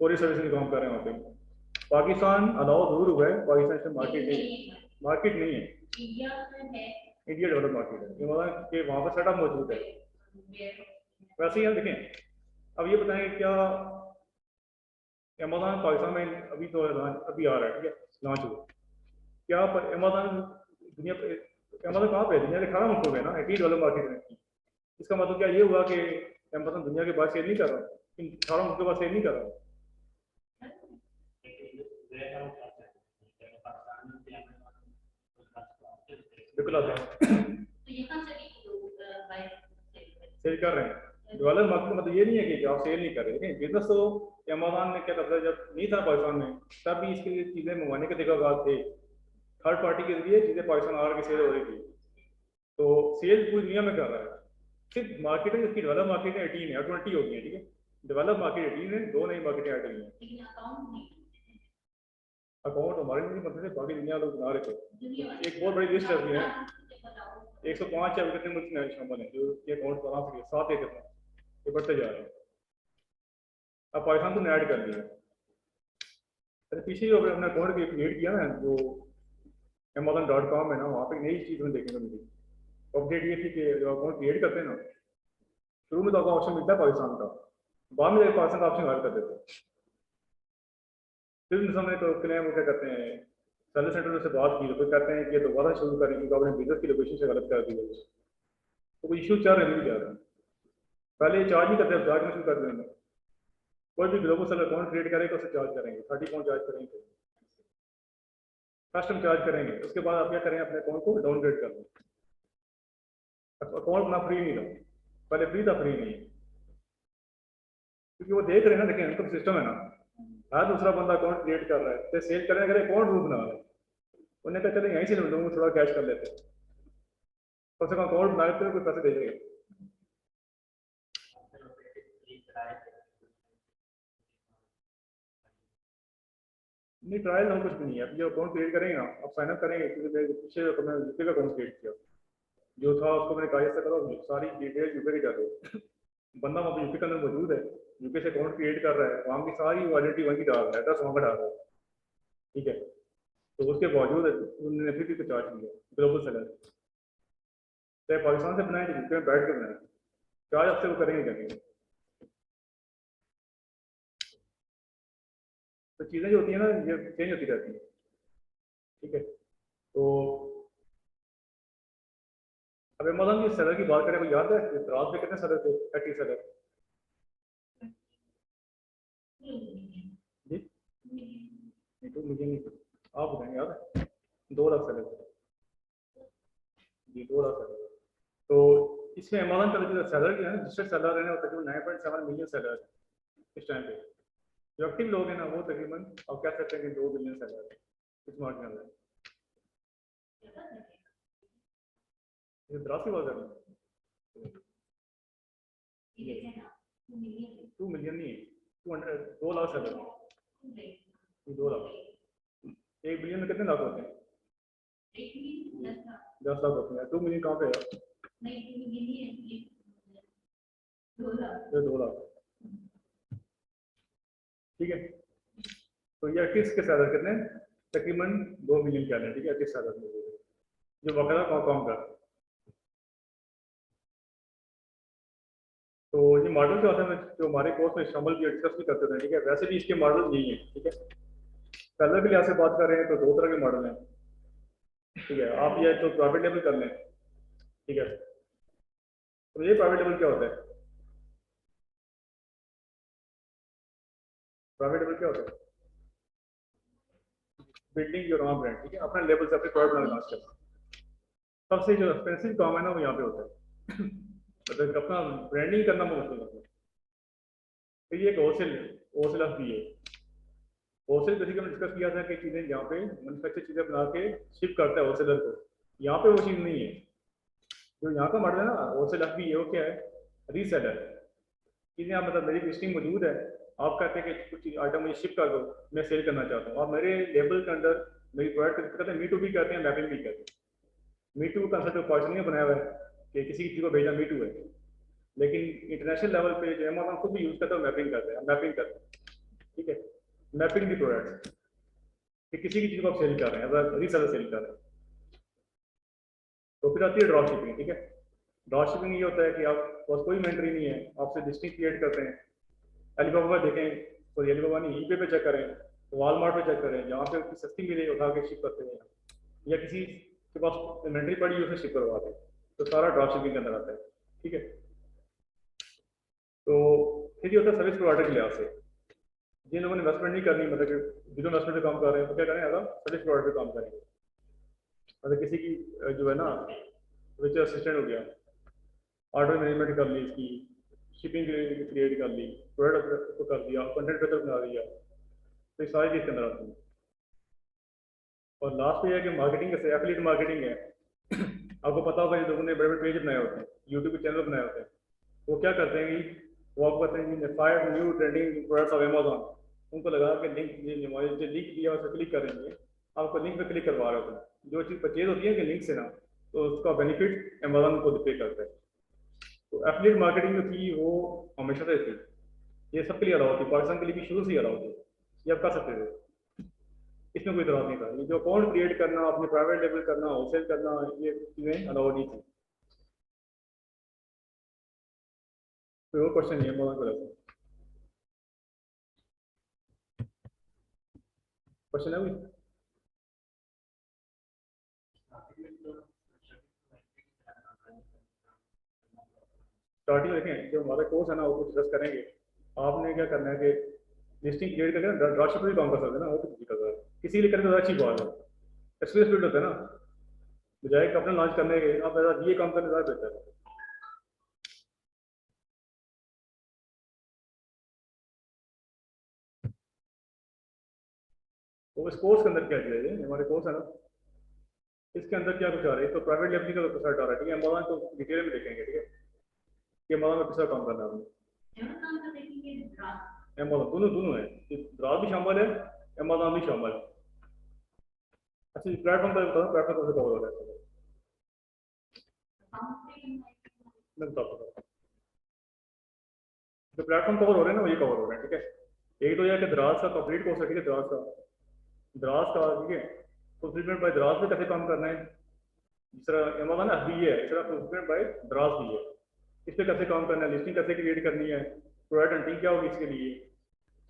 पूरी सर्विसिंग काम कर रहे हैं वहाँ पे। पाकिस्तान अलाउ दूर हुआ है, पाकिस्तान से मार्केट नहीं है, इंडिया डेवलप मार्केट है, अमेज़न के वहाँ पर सेटअप मौजूद है। वैसे ही हम देखें, अब ये बताएं क्या अमेज़न पाकिस्तान में अभी तो अभी आ रहा है, ठीक है, लॉन्च हुआ, क्या अमेज़न दुनिया पे, अमेज़न कहाँ पे है, दुनिया के 18 मुल्कों में ना, 18 डेवलप मार्केट में, इसका मतलब क्या ये हुआ कि अमेज़न दुनिया के बाद सेल नहीं कर रहा, इन 18 मुल्कों के बाद सेल नहीं कर रहा? बिल्कुल आता है, तो यहाँ से भी लोग बाय सेल कर रहे हैं। डेवलप मार्केट का मतलब ये नहीं है कि आप सेल नहीं कर रहे हैं। बिजनेस तो अमेज़न ने क्या करता है, जब नहीं था पाकिस्तान में तब भी इसके लिए चीज़ें मंगवाने के तरीक़ाकार थे, थर्ड पार्टी के जरिए चीज़ें पाकिस्तान आ के सेल हो रही थी। तो सेल पूरी दुनिया में कर रहा है। सिर्फ मार्केट है जिसकी डेवलप मार्केट 18 है और 20 हो गई है, ठीक है। डेवलप मार्केट 18 है, 2 नई मार्केटें ऐड हुई हैं। लेकिन अकाउंट नहीं अकाउंट हमारे नहीं मतलब से बाकी दुनिया लोग बना रहे थे। दुनिया एक बहुत बड़ी लिस्ट है, बताओ 105 है कितने मुल्क में शामिल हैं जो ये अकाउंट बना सके, 7 है कितना, ये बढ़ते जा रहे हैं। अब पाकिस्तान को ऐड कर लिया। अरे पीछे जो हमने अकाउंट क्रिएट किया ना, जो Amazon.com है ना, वहाँ पे नई चीज़ में देखने को मिली। अपडेट ये थी कि जो अकाउंट क्रिएट करते हैं ना, शुरू में तो आपको ऑप्शन मिलता है पाकिस्तान का, बाद में पाकिस्तान का ऑप्शन हटा कर देते हैं। फिर समय तो क्लेम वो क्या करते हैं, सर्विस सेंटर से बात की तो फिर कहते हैं कि ये दोबारा शुरू करें क्योंकि आपने बिजनेस की लोकेशन से गलत कर दी है। तो कोई इशू चल रहे नहीं जा रहा, पहले चार्ज नहीं करते, चार्ज में शुरू कर देंगे। कोई भी ग्लोबल सेलर अकाउंट क्रिएट करेगा तो उसे चार्ज करेंगे, 30 पाउंड चार्ज करेंगे, कस्टम चार्ज करेंगे। उसके बाद आप क्या करें, अपने अकाउंट को डाउनग्रेड कर दें। अकाउंट ना फ्री नहीं था, पहले फ्री था, फ्री नहीं है, क्योंकि वो देख रहे हैं ना, देखिए इनकम सिस्टम है ना, हर दूसरा बंदा अकाउंट क्रिएट कर रहा है तो सेल करने के लिए अकाउंट रूप बना रहा है। उन्हें कहा चले यहीं से लोगों को थोड़ा कैश कर लेते हैं, कम से कम अकाउंट बना लेते कोई पैसे दे देगा। नहीं, ट्रायल ना कुछ भी नहीं है। अब जो अकाउंट क्रिएट करेंगे ना, आप साइन अप करेंगे, क्योंकि पीछे मैंने यूपी का अकाउंट क्रिएट किया जो था, उसको मैंने कहा ऐसा करो सारी डिटेल यूपी के डालो। बंदा वहाँ पे यूपी के अंदर मौजूद है, यूपी से अकाउंट क्रिएट कर रहा है, वहाँ की सारी वैलिडिटी वहीं की डाल रहा है, एड्रेस वहाँ का डाल रहा है, ठीक है। तो उसके बावजूद उन्होंने फिर भी चार्ज किया ग्लोबल सेलर, चाहे पाकिस्तान से बनाए यूपी में बैठ कर बनाए, चार्ज आपसे वो करेंगे करेंगे। तो चीज़ें जो होती है ना, ये चेंज होती रहती है, ठीक है। तो अब अमेज़न की सेलर की बात करें, कोई याद है रात में कितने सेलर थे, 30 सेलर जी? 2 मिलियन नहीं, आप बताएंगे, याद है? 2 लाख सेलर जी, 2 लाख सेलर। तो इसमें अमेज़न का जो सेलर है ना, रजिस्टर्ड सेलर है ना, वो तकरीबन 9.7 मिलियन सेलर है इस टाइम पे। जो एक्टिव लोग हैं ना, वो तकरीबन आप कह सकते हैं कि 2 बिलियन सेलर है इस मार्केट में। ये दराज की बात कर रहे हैं, 2 मिलियन नहीं, 2 लाख सेलर, 2 लाख। 1 बिलियन में कितने लाख होते हैं? 10 लाख होते हैं। 2 मिलियन कहाँ पे है? 2 लाख, ठीक है। तो ये 28 के सेलर कितने, तकरीबन 2 मिलियन कह लें, ठीक है। 28 सेलर जो वगैरह काम कर। तो ये मॉडल जो होता है जो हमारे कोर्स में शामिल भी डिस्कस भी करते हैं, ठीक है। वैसे भी इसके मॉडल यही है, ठीक है। सेलर के लिहाज से बात कर रहे हैं तो 2 तरह के मॉडल हैं, ठीक है। आप ये तो प्राइवेट लेवल कर लें, ठीक है। तो ये प्राइवेट लेवल क्या होता है? प्राइवेट लेवल क्या होता है? बिल्डिंग योर ओन ब्रांड, ठीक है। अपने लेवल से अपने प्रोडक्ट बनाना स्टार्ट करना। सबसे जो एक्सपेंसिव काम है ना, वो यहाँ पे होता है। मतलब अपना ब्रांडिंग करना बहुत मुश्किल होता है। तो ये एक होलसेल भी है। होलसेल बेसिकली हमने डिस्कस किया था कि चीज़ें यहाँ पे मैन्युफैक्चर चीज़ें बना के शिप करता है होलसेलर को। यहाँ पे वो चीज़ नहीं है। जो यहाँ का मॉडल है ना होलसेल भी है, वो क्या है, रीसेलर। चीज़ें आप मतलब मेरी लिस्टिंग मौजूद है, आप कहते हैं कि कुछ आइटम मुझे शिप कर दो, मैं सेल करना चाहता हूँ। आप मेरे लेबल के अंदर मेरी प्रोडक्ट कहते हैं, मी टू भी कहते हैं, मैपिंग भी कहते हैं। मी टू कंसेप्ट पाकिस्तान ने बनाया हुआ है कि किसी चीज़ को भेजना मी टू है, लेकिन इंटरनेशनल लेवल पे जो अमेज़न खुद भी यूज़ करता है मैपिंग करते हैं, मैपिंग करते हैं, ठीक है। मैपिंग दी प्रोडक्ट कि किसी की चीज़ को आप सेल कर रहे हैं, अगर रीसेलर सेल कर रहे हैं। तो फिर आती है ड्रॉप शिपिंग, ठीक है। ड्रॉप शिपिंग ये होता है कि आप पास कोई इन्वेंटरी नहीं है, आपसे लिस्टिंग क्रिएट करते हैं। अलीबाबा देखें, सॉरी अलीबाबा नहीं, ईबे पे चेक करें, वॉलमार्ट पे चेक करें, जहाँ पे सस्ती मिले उठा के शिप करते हैं, या किसी के पास इन्वेंटरी पड़ी उसे शिप करवाते हैं। तो सारा ड्रॉप शिपिंग के अंदर आता है, ठीक है। फिर ये होता है सर्विस प्रोवाइडर के लिहाज से, जिन लोगों ने इन्वेस्टमेंट नहीं करनी, मतलब कि बिना इन्वेस्टमेंट पे काम कर रहे हैं, तो क्या करें, अगर सर्विस प्रोवाइडर पे काम करेंगे। मतलब किसी की जो है ना विच असिस्टेंट हो गया, ऑर्डर मैनेजमेंट कर ली, इसकी शिपिंग क्रिएट कर ली, प्रोडक्ट को कर दिया, कंटेंट बेहतर बना दिया, तो ये सारी चीज़ के अंदर आती है। और लास्ट में यह है कि मार्केटिंग कैसे, एफिलिएट मार्केटिंग है। आपको पता होगा जिन लोगों ने बड़े बड़े पेज बनाए होते हैं, यूट्यूब के चैनल बनाए होते हैं, वो क्या करते हैं कि वो आपको कहते हैं कि 5 new trending products of Amazon, उनको लगा कि लिंक ये हमारे जो लिंक दिया उस पर क्लिक करेंगे, आपको लिंक पे क्लिक करवा रहे होते हैं। जो चीज़ परचेज होती है कि लिंक से ना, तो उसका बेनिफिट अमेजॉन को पे करता है। तो एफिलिएट मार्केटिंग जो थी वो हमेशा से थी, ये सबके लिए अलाउ थी, पाकिस्तान के लिए भी शुरू से ही अलाउ थी, ये आप कर सकते थे, इसमें कोई इतराज नहीं था। ये जो अकाउंट क्रिएट करना, अपने प्राइवेट लेवल करना, होलसेल करना, ये चीज़ें अलाउ नहीं थी। कोई और क्वेश्चन नहीं है अमेजॉन को लेकर? क्वेश्चन है कोई? स्टार्टिंग में देखें, जो हमारा कोर्स है ना वो डिस्कस करेंगे। आपने क्या करना है कि लिस्टिंग क्रिएट करके ना ड्रॉपशिप भी काम कर सकते हैं ना, वो तो किसी का किसी लिए करके तो अच्छी बात है, एक्सपीरियंस बिल्ड होता है ना, बजाय कि अपने लॉन्च करने के आप ये काम करने ज़्यादा बेहतर है। तो इस कोर्स के अंदर क्या किया जाए, हमारे कोर्स है ना, इसके अंदर क्या कुछ आ रहा है, तो प्राइवेट लेवल का तो सर्ट आ रहा है, ठीक है, अमेजॉन तो डिटेल में देखेंगे, ठीक है, कि अमेजॉन में किस तरह काम करना है हमें। अमेज़न का देखेंगे ड्राफ्ट, अमेजॉन दोनों दोनों है, ड्राफ्ट भी शामिल है, अमेजॉन भी शामिल है। अच्छा प्लेटफॉर्म का बताओ, प्लेटफॉर्म कैसे कवर हो रहा है, मैं बताता हूँ। जो प्लेटफॉर्म कवर हो रहे हैं ना वो ये कवर हो रहे हैं, ठीक है। एक तो यह कि दराज का कंप्लीट कोर्स है, ठीक है, दराज का ठीक है, फुलफिलमेंट बाय दराज पे कैसे काम करना है, जिस तरह अमेजॉन FBA है, इस तरह फुलफिलमेंट बाय दराज भी है, इस पर कैसे काम करना है, लिस्टिंग कैसे क्रिएट करनी है, प्रोडक्ट हंटिंग क्या होगी इसके लिए,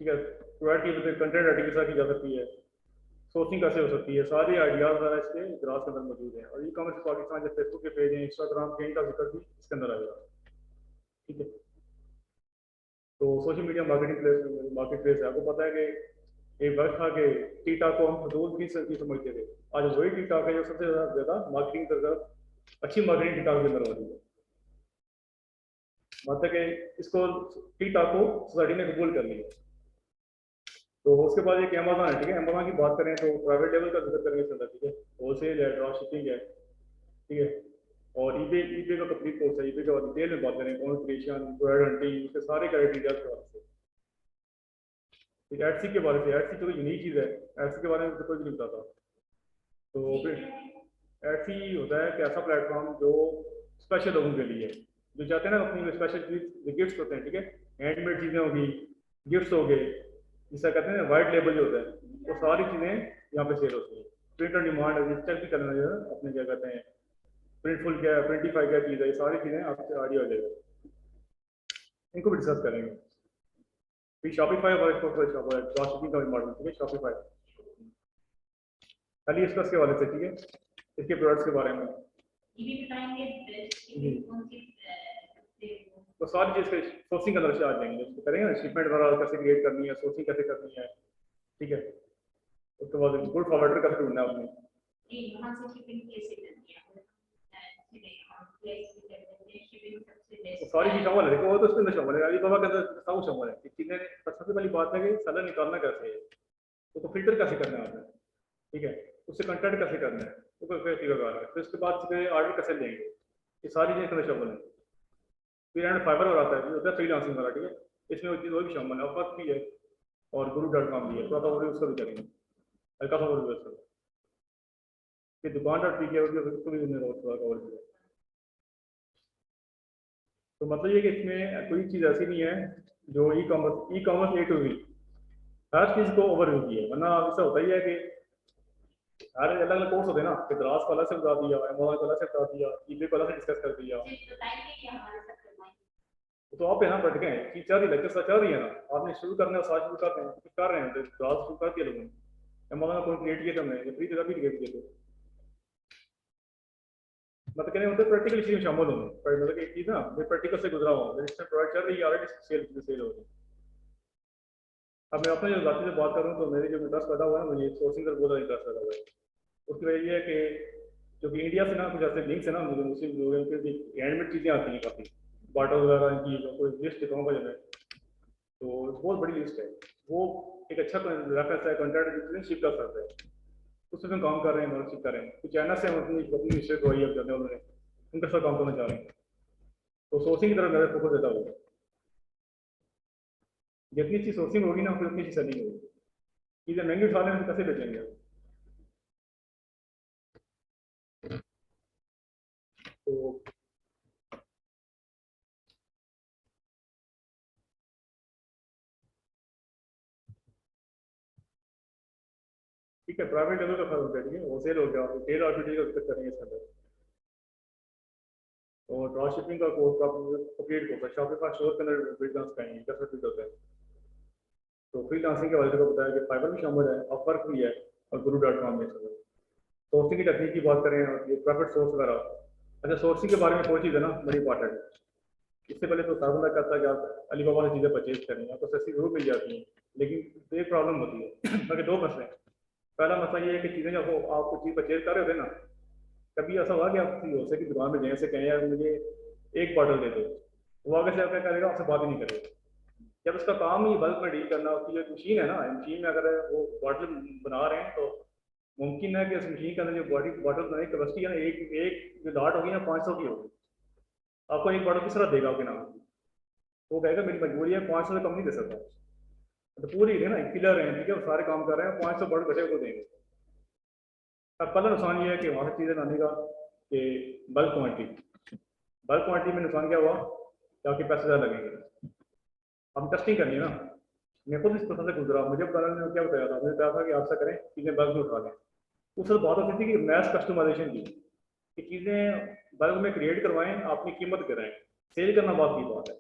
ठीक है, प्रोडक्ट की कंटेंट राइटिंग किस तरह की जा सकती है, सोर्सिंग कैसे हो सकती है, सारे आइडियाज वगैरह इसके दराज के अंदर मौजूद हैं। और ई कॉमर्स पाकिस्तान जो फेसबुक के पेज हैं, इंस्टाग्राम के, इनका जिक्र भी इसके अंदर आएगा, ठीक है। तो सोशल मीडिया मार्केट प्लेस है, आपको पता है कि एक वक्त था कि टीकटॉक को हम फजूल की समझते थे, आज वही टीकटॉक है जो सबसे ज़्यादा मार्केटिंग तरफ अच्छी मार्केटिंग टीकटॉक के अंदर हो रही है। मतलब कि इसको टीकटॉक को सोसाइटी ने कबूल कर लिया। तो उसके बाद एक अमेजॉन है, ठीक है, अमेजॉन की बात करें तो प्राइवेट लेवल का जिक्र करेंगे इसके अंदर, ठीक है, होलसेल है, ड्रॉप शिपिंग है, ठीक है, और ईबे का कंप्लीट कोर्स है, ईबे का डिटेल में बात करें, कॉन्टेंट क्रिएशन, प्रोडक्ट हंटिंग, इसके सारे क्राइटेरिया के बारे से। फिर एडसी के बारे से, एडसी तो यूनिक चीज़ है, एडसी के बारे में तो कोई भी नहीं बताता। तो फिर एडसी होता है कि ऐसा प्लेटफॉर्म जो स्पेशल लोगों के लिए, जो चाहते हैं ना अपनी स्पेशल गिफ्ट्स होते हैं, ठीक है, हैंडमेड चीज़ें होगी, गिफ्ट्स हो गए, जिसका कहते हैं वाइट लेबल जो होता है, वो सारी चीज़ें यहाँ पे सेल होती है। प्रिंट ऑन डिमांड रजिस्टर भी करना जो है अपने क्या कहते हैं, प्रिंटफुल क्या है, प्रिंटीफाई क्या चीज़ है, ये सारी चीज़ें आपसे आडियो हो जाएगा, इनको भी डिस्कस करेंगे। फिर शॉपिफाई और ड्रॉप शिपिंग का भी मॉडल, ठीक है, शॉपिफाई खाली इसका के वाले से, ठीक है, इसके प्रोडक्ट्स के बारे में ये भी बताएंगे कौन सी तो सारी चीज़ के सोर्सिंग का अंदर से आ जाएंगे, उसको करेंगे ना, शिपमेंट वगैरह कैसे क्रिएट करनी है, सोर्सिंग कैसे करनी है, ठीक है, उसके बाद गुड फॉरवर्डर कैसे ढूंढना है आपने, वहाँ से शिपिंग कैसे करनी है, शिपिंग सबसे तो बेस्ट सारी चीज़ शामिल है, देखो वो तो उसके अंदर शामिल है, अली बाबा के अंदर सब शामिल है। चीज़ें सबसे पहली बात है कि सेलर निकालना कैसे है, तो फिल्टर कैसे करना है आपने, ठीक है, उससे कंटेंट कैसे करना है, वो कैसे लगा है, फिर उसके बाद ऑर्डर कैसे लेंगे, ये सारी चीज़ें इसके अंदर शामिल है। फिर एंड फाइबर और आता है, ये होता है फ्रीलांसिंग वाला, ठीक है, इसमें वो चीज़ वो भी शामिल है, अपवर्क भी है और guru.com भी है, थोड़ा सा वो भी उसका भी करेंगे, हल्का सा वो भी उसका, फिर दुकान.pk है, उसको भी थोड़ा कवर किया। तो मतलब ये कि इसमें कोई चीज़ ऐसी नहीं है जो e commerce A to Z हर चीज़ को ओवरव्यू की है, वरना ऐसा होता ही है कि हर अलग अलग कोर्स होते हैं ना, कि दराज को अलग से बता दिया, अमेजॉन को अलग से बता दिया, ईबे को अलग से डिस्कस कर दिया, बताएंगे कि हमारे साथ करवाएंगे। तो आप है ना पढ़ के चीज चल रही लेक्चर चल रही है ना, आपने शुरू करना है, साथ शुरू करते हैं, कुछ कर रहे हैं, तो दराज शुरू कर दिया लोगों ने, अमेजॉन को क्रिएट किया हमने, फ्री जगह भी क्रिएट किए थे, मतलब कहने होते प्रैक्टिकल चीज़ में शामिल होना, मतलब कि एक चीज़ ना मैं प्रैक्टिकल से गुजरा हुआ, मेरी प्रोडक्ट चल रही है ऑलरेडी, सेल हो रही है। अब मैं अपने जो जाति से बात करूँ तो मेरे जो इंटरेस्ट पैदा हुआ है, मुझे सोर्सिंग का बहुत ज़्यादा इंटरेस्ट पैदा हुआ है। उसकी वजह ये है कि जो कि इंडिया से ना कुछ ऐसे लिंक्स है ना, मुझे मुस्लिम लोग हैं उनकी हैंडमेड चीज़ें आती हैं काफ़ी, बाटल वगैरह इनकी कोई लिस्ट दिखाऊंगा जो मैं, तो बहुत बड़ी लिस्ट है वो, एक अच्छा रेफरेंस है, कंटेंट शिप कर सकता है, उसमें हम काम कर रहे हैं, मदद कर रहे हैं। तो चाइना से हम अपनी अपनी रिसर्च हुई है करने, उन्होंने उनके साथ काम करना चाह रहे हैं, तो सोर्सिंग की तरफ मेरा फोकस देता होगा। जितनी अच्छी सोर्सिंग होगी ना फिर उतनी अच्छी सेलिंग होगी। चीज़ें महंगी उठाने में कैसे बेचेंगे, तो ठीक है, प्राइवेट लेवल का फर्क है, ठीक है, होलसेल हो गया, रिटेल और रिटेल का दिक्कत करेंगे इसके अंदर। और ड्रॉप शिपिंग का कोर्स का कंप्लीट कोर्स है, शॉपिफाई स्टोर के अंदर फ्रीलांस करेंगे, कैसे फिट होता है। तो फ्रीलांसिंग के बारे में बताया कि फाइबर भी शामिल है, अपवर्क भी है, और guru.com में सब। सोर्सिंग की टेक्निक की बात करें और ये प्रॉफिट सोर्स वगैरह। अच्छा, सोर्सिंग के बारे में कोई चीज़ है ना बड़ी इंपॉर्टेंट है। इससे पहले तो साधना करता है कि आप अलीबाबा से चीज़ें परचेज करें, आपको सस्ती जरूर मिल जाती हैं, लेकिन एक प्रॉब्लम होती है बाकी दो मसले हैं। पहला मसला ये है कि चीज़ें जब आप कोई चीज़ परचेज कर रहे होते हैं ना, कभी ऐसा हुआ कि आप किसी होलसेल की दुकान में जाए से कहें यार मुझे एक बॉटल दे दो, वो आगे से आप क्या करेगा, आपसे बात ही नहीं करेगा। जब उसका काम ही बल्क में डील करना, उसकी जो मशीन है ना, मशीन में अगर वो बॉटल बना रहे हैं तो मुमकिन है कि उस मशीन के अंदर जो बॉडी बॉटल बनाने की कैपेसिटी है ना, एक एक जो लाट होगी ना 500 की होगी, आपको एक बॉटल किस तरह देगा आपके नाम, वो कहेगा मेरी मजबूरी है, 500 से कम नहीं दे सकता। तो पूरी है ना, पिलर है, ठीक है, वो सारे काम कर रहे हैं, 500 बॉटल बचे को देंगे। अब पहला नुकसान ये है कि वहाँ से चीज़ें लाने का कि बल्क क्वान्टिटी, बल्क क्वान्टिटी में नुकसान क्या हुआ कि आपके पैसे ज़्यादा लगेंगे। हम टेस्टिंग करनी है ना, मैं खुद इस प्रोसेस से गुजरा, मुझे बताने ने क्या बताया था, मुझे बताया था कि आपसे करें चीज़ें बल्क में उठा लें। उस वक्त बात होती थी कि मैथ कस्टमाइजेशन की, कि चीज़ें बल्क में क्रिएट करवाएं, अपनी कीमत कराएं, सेल करना बात की बात है।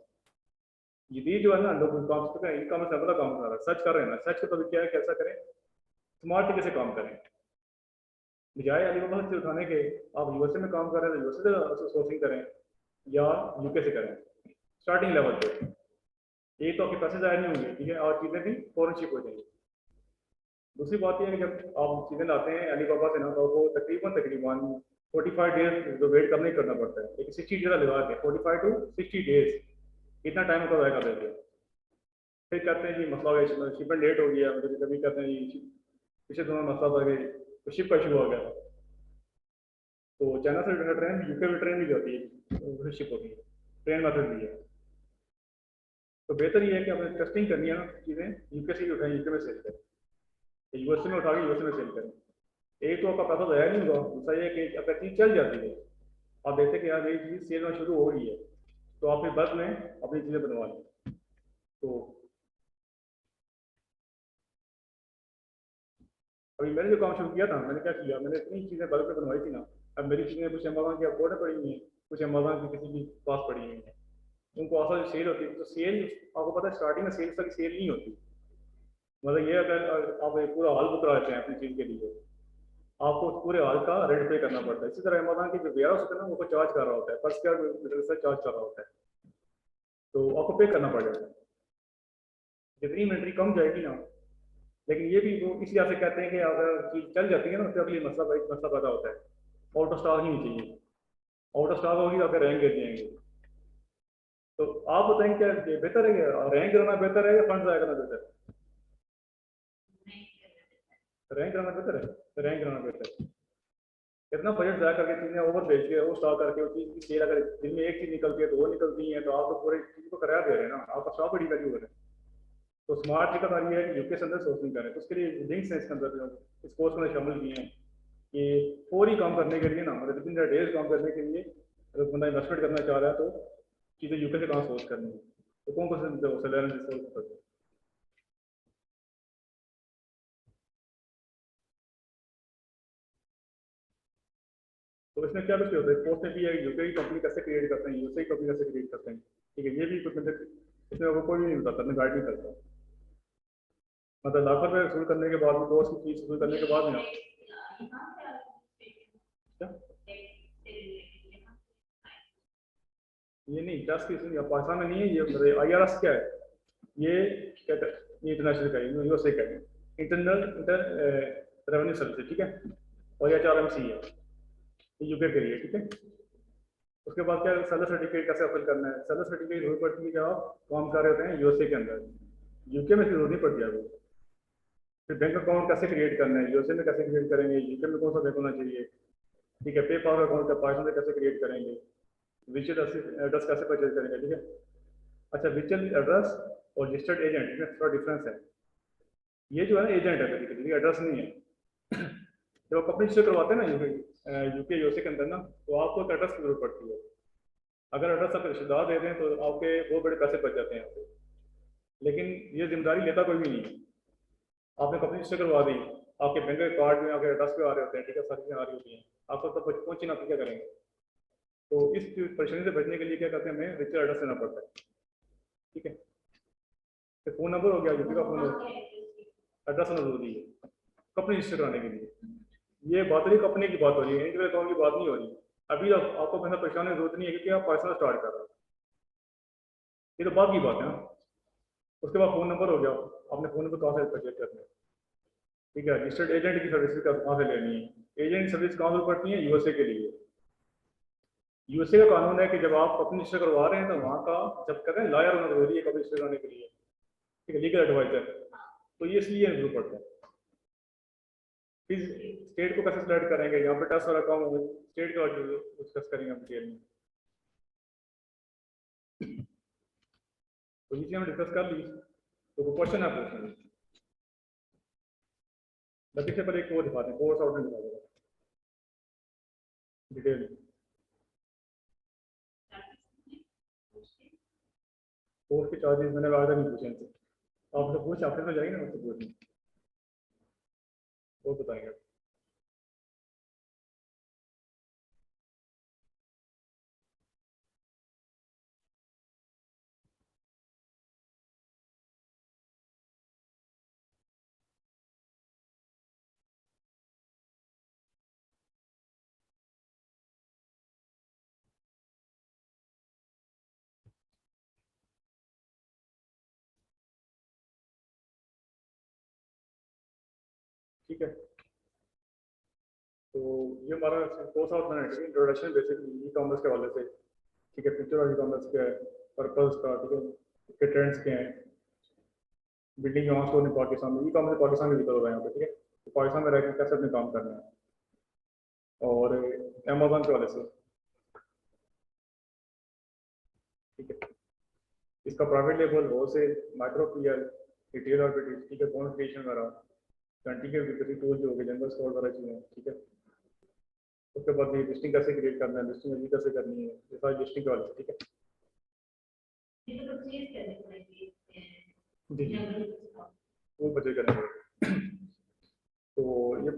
ये जो है ना, लोग काम ई कॉमर्स ज़्यादा काम कर रहा है, सर्च कर रहे हैं ना, सर्च का तो क्या है, कैसा करें, स्मार्ट तरीके से काम करें, बजाय अलीबाबा से उठाने के। आप यूएसए में काम कर रहे हैं तो यूएसए से सोर्सिंग करें या यूके से करें स्टार्टिंग लेवल पे, एक तो आपके पैसे ज़ाया नहीं होंगे, ठीक है, और चीज़ें भी फॉरन शिप हो जाएंगी। दूसरी बात यह है कि जब आप चीज़ें लाते हैं अलीबाबा से ना, तो आपको तकरीबन तकरीबन 45 डेज जो वेट करना ही करना पड़ता है, लेकिन 60 डेज लगा के 45 टू 60 डेज इतना टाइम होता है कर देते हैं। फिर कहते हैं जी मसला हो गया, शिपमेंट लेट हो गया, मतलब कभी कहते हैं जी पिछले दोनों मसला था कि तो शिप का इशू हो गया, तो चाइना से ट्रेन यूके में ट्रेन भी जाती है, तो शिप होती है, ट्रेन मेथड भी है। तो बेहतर ये है कि हमें टेस्टिंग करनी है ना, चीज़ें यूके से ही उठाएं, यूके में सेल करें, यूएसए में उठा के यूएसए में सेल करें। एक तो आपका पैसा ज़ाया नहीं होगा, दूसरा ये कि अगर चीज़ चल जाती है, आप देखते हैं कि यार ये चीज़ सेल में शुरू हो रही है, तो आप फिर बस में अपनी चीज़ें बनवा लें। तो अभी मैंने जो काम शुरू किया था, मैंने क्या किया, मैंने इतनी चीज़ें बल्क में बनवाई थी ना, अब मेरी चीज़ें कुछ अमेज़न की अपलोड पड़ी हुई हैं, कुछ अमेज़न की किसी की पास पड़ी हुई हैं, उनको आसा जो सेल होती है, तो सेल आपको पता है स्टार्टिंग में सेल्स तक सेल नहीं होती। मतलब ये अगर आप एक पूरा हॉल बुक कराते हैं अपनी चीज़ के लिए, आपको उस पूरे हॉल का रेंट पे करना पड़ता है। इसी तरह अमेज़न की जो वेयर हाउस होता है ना, वो चार्ज कर रहा होता है, पर स्क्वायर मीटर से चार्ज कर रहा होता है, तो आपको पे करना पड़ेगा। जितनी इन्वेंट्री कम जाएगी ना, लेकिन ये भी वो इस लिहाज से कहते हैं कि अगर चीज़ चल जाती है ना, तो अगली मसला एक मसला पैदा होता है, आउट ऑफ स्टॉक ही नहीं चाहिए, आउट ऑफ स्टॉक होगी तो आपके रैंक गिर जाएंगे। तो आप बताएं क्या बेहतर है, क्या रैंक कराना बेहतर है या फंड ज़ाया करना बेहतर है? रैंक कराना बेहतर है, रैंक कराना बेहतर है। इतना बजट ज़ाया करके चीज़ें ओवर बेच के ओवर स्टॉक करके उस चीज़ की सेल अगर दिन में एक चीज़ निकलती है, तो वो निकलती है, तो आप तो पूरे चीज़ को कराया दे रहे हैं ना, आपका स्टॉक बड़ी वैल्यू हो रहा है। तो स्मार्ट तरीका ये है कि यूके से अंदर सोर्सिंग करें, तो उसके लिए लिंक्स हैं इसके अंदर जो इस कोर्स में शामिल किए हैं कि फौरी काम करने के लिए ना, मतलब विद इन डेज काम करने के लिए अगर बंदा इन्वेस्टमेंट करना चाह रहा है तो चीज़ें यूके से कहाँ सोर्स करनी है, तो कौन कौन से सेलर हैं सोर्स करते हैं। तो इसमें क्या कुछ होता है, पोस्ट में भी है यूके की कंपनी कैसे क्रिएट करते हैं, यूएसए की कंपनी कैसे क्रिएट करते हैं, ठीक है, ये भी कुछ मतलब इसमें वो कोई भी नहीं बताता, मैं गाइड नहीं करता। मतलब लाखों रुपये वसूल करने के बाद भी, कोर्स की फीस वसूल करने के बाद भी ना, क्या ये नहीं ट्रस्ट की पाकिस्तान में नहीं है, ये IRS क्या है, ये क्या कहते हैं, ये इंटरनेशनल का है, USA का है, इंटरनल इंटर रेवेन्यू सर्विस, ठीक है, और HRMC है, ये UK के लिए, ठीक है। उसके बाद क्या सेलर सर्टिफिकेट कैसे हासिल करना है, सेलर सर्टिफिकेट जरूरत पड़ती है जब आप काम कर रहे होते हैं USA के अंदर, UK में जरूरत नहीं पड़ती आपको। फिर बैंक अकाउंट कैसे क्रिएट करना है, USA में कैसे क्रिएट करेंगे, UK में कौन सा बैंक होना चाहिए, ठीक है, पेपाल अकाउंट का पाकिस्तान में कैसे क्रिएट करेंगे, विचुअल एड्रेस कैसे परचेज करेंगे, ठीक है। अच्छा, विचुअल एड्रेस और रजिस्टर्ड एजेंट में थोड़ा डिफरेंस है, ये जो है एजेंट है बेसिकली, एड्रेस नहीं है। जब आप अपनी रजिस्टर करवाते हैं ना UK USA के अंदर ना, तो आपको एक एड्रेस की जरूरत पड़ती है। अगर एड्रेस आप रिश्तेदार दे दें तो आपके बहुत बड़े पैसे बच जाते हैं आपके, लेकिन ये जिम्मेदारी लेता कोई भी नहीं है। आपने कंपनी रजिस्टर करवा दी, आपके बैंक के कार्ड में आपके एड्रेस पे आ रहे होते हैं, ठीक है, सारी चीजें आ रही होती हैं, आपको तब पहुंची ना, तो क्या करेंगे। तो इस परेशानी से बचने के लिए क्या करते हैं, हमें रिचुअल एड्रेस देना पड़ता है, ठीक है। तो फोन नंबर हो गया, यूपी का फोन नंबर, एड्रेस होना जरूरी है कंपनी रजिस्टर कराने के लिए। ये बात रही कंपनी की बात हो रही है, इंडिविजुअल अकाउंट की बात नहीं हो रही। अभी आपको पैसा परेशानी की जरूरत नहीं है, क्योंकि आप पर्सनल स्टार्ट कर रहे हो, ये तो बात की बात है ना। उसके बाद फोन नंबर हो गया, आपने फोन नंबर कहाँ से परचेज करना है, ठीक है। रजिस्टर्ड एजेंट की सर्विस कहाँ से लेनी है, एजेंट सर्विस कहाँ से पड़ती है, USA के लिए। USA का कानून है कि जब आप अपनी रजिस्टर करवा रहे हैं तो वहाँ का जब कहते हैं लायर होना जरूरी है कभी रजिस्टर करने के लिए, ठीक है, लीगल एडवाइजर, तो ये इसलिए जरूर पड़ता है। फिर स्टेट को कैसे सिलेक्ट करेंगे, यहाँ पे टेस्ट वाला काम स्टेट का डिस्कस करेंगे हम डिटेल में, तो ये हमने डिस्कस कर ली। तो क्वेश्चन है पूछना, बाकी से पहले एक वो दिखाते हैं, कोर्स आउटलाइन दिखा देगा डिटेल में। कोर्स के चार्जेस मैंने वादा नहीं पूछे इनसे, आपसे पूछ आपसे में जाएंगे ना, उससे पूछें वो बताएंगे। ठीक है, तो ये हमारा कोर्स आउटलाइन है, ठीक है, इंट्रोडक्शन बेसिकली ई कॉमर्स के हवाले से, ठीक है, फ्यूचर ऑफ ई कॉमर्स क्या है, पर्पस का, ठीक है, इसके ट्रेंड्स क्या हैं, बिल्डिंग लॉन्च होने पाकिस्तान में, ई कॉमर्स पाकिस्तान में विकल हो रहा है यहाँ पे, ठीक है, तो पाकिस्तान में रहकर कैसे अपने काम करना है, और अमेजोन के हवाले से, ठीक है, इसका private level wholesale micro PL retail और ठीक है, कॉन्ट क्रिएशन वगैरह, घंटी के विकसित टूल जो हो गए, जनरल स्टोर वगैरह चीज़ें, ठीक है। उसके बाद ये लिस्टिंग कैसे क्रिएट करना है, लिस्टिंग अभी कैसे करनी है, ये सारी लिस्टिंग के वाले से, ठीक है। जी जी, वो बचे करेंगे। तो ये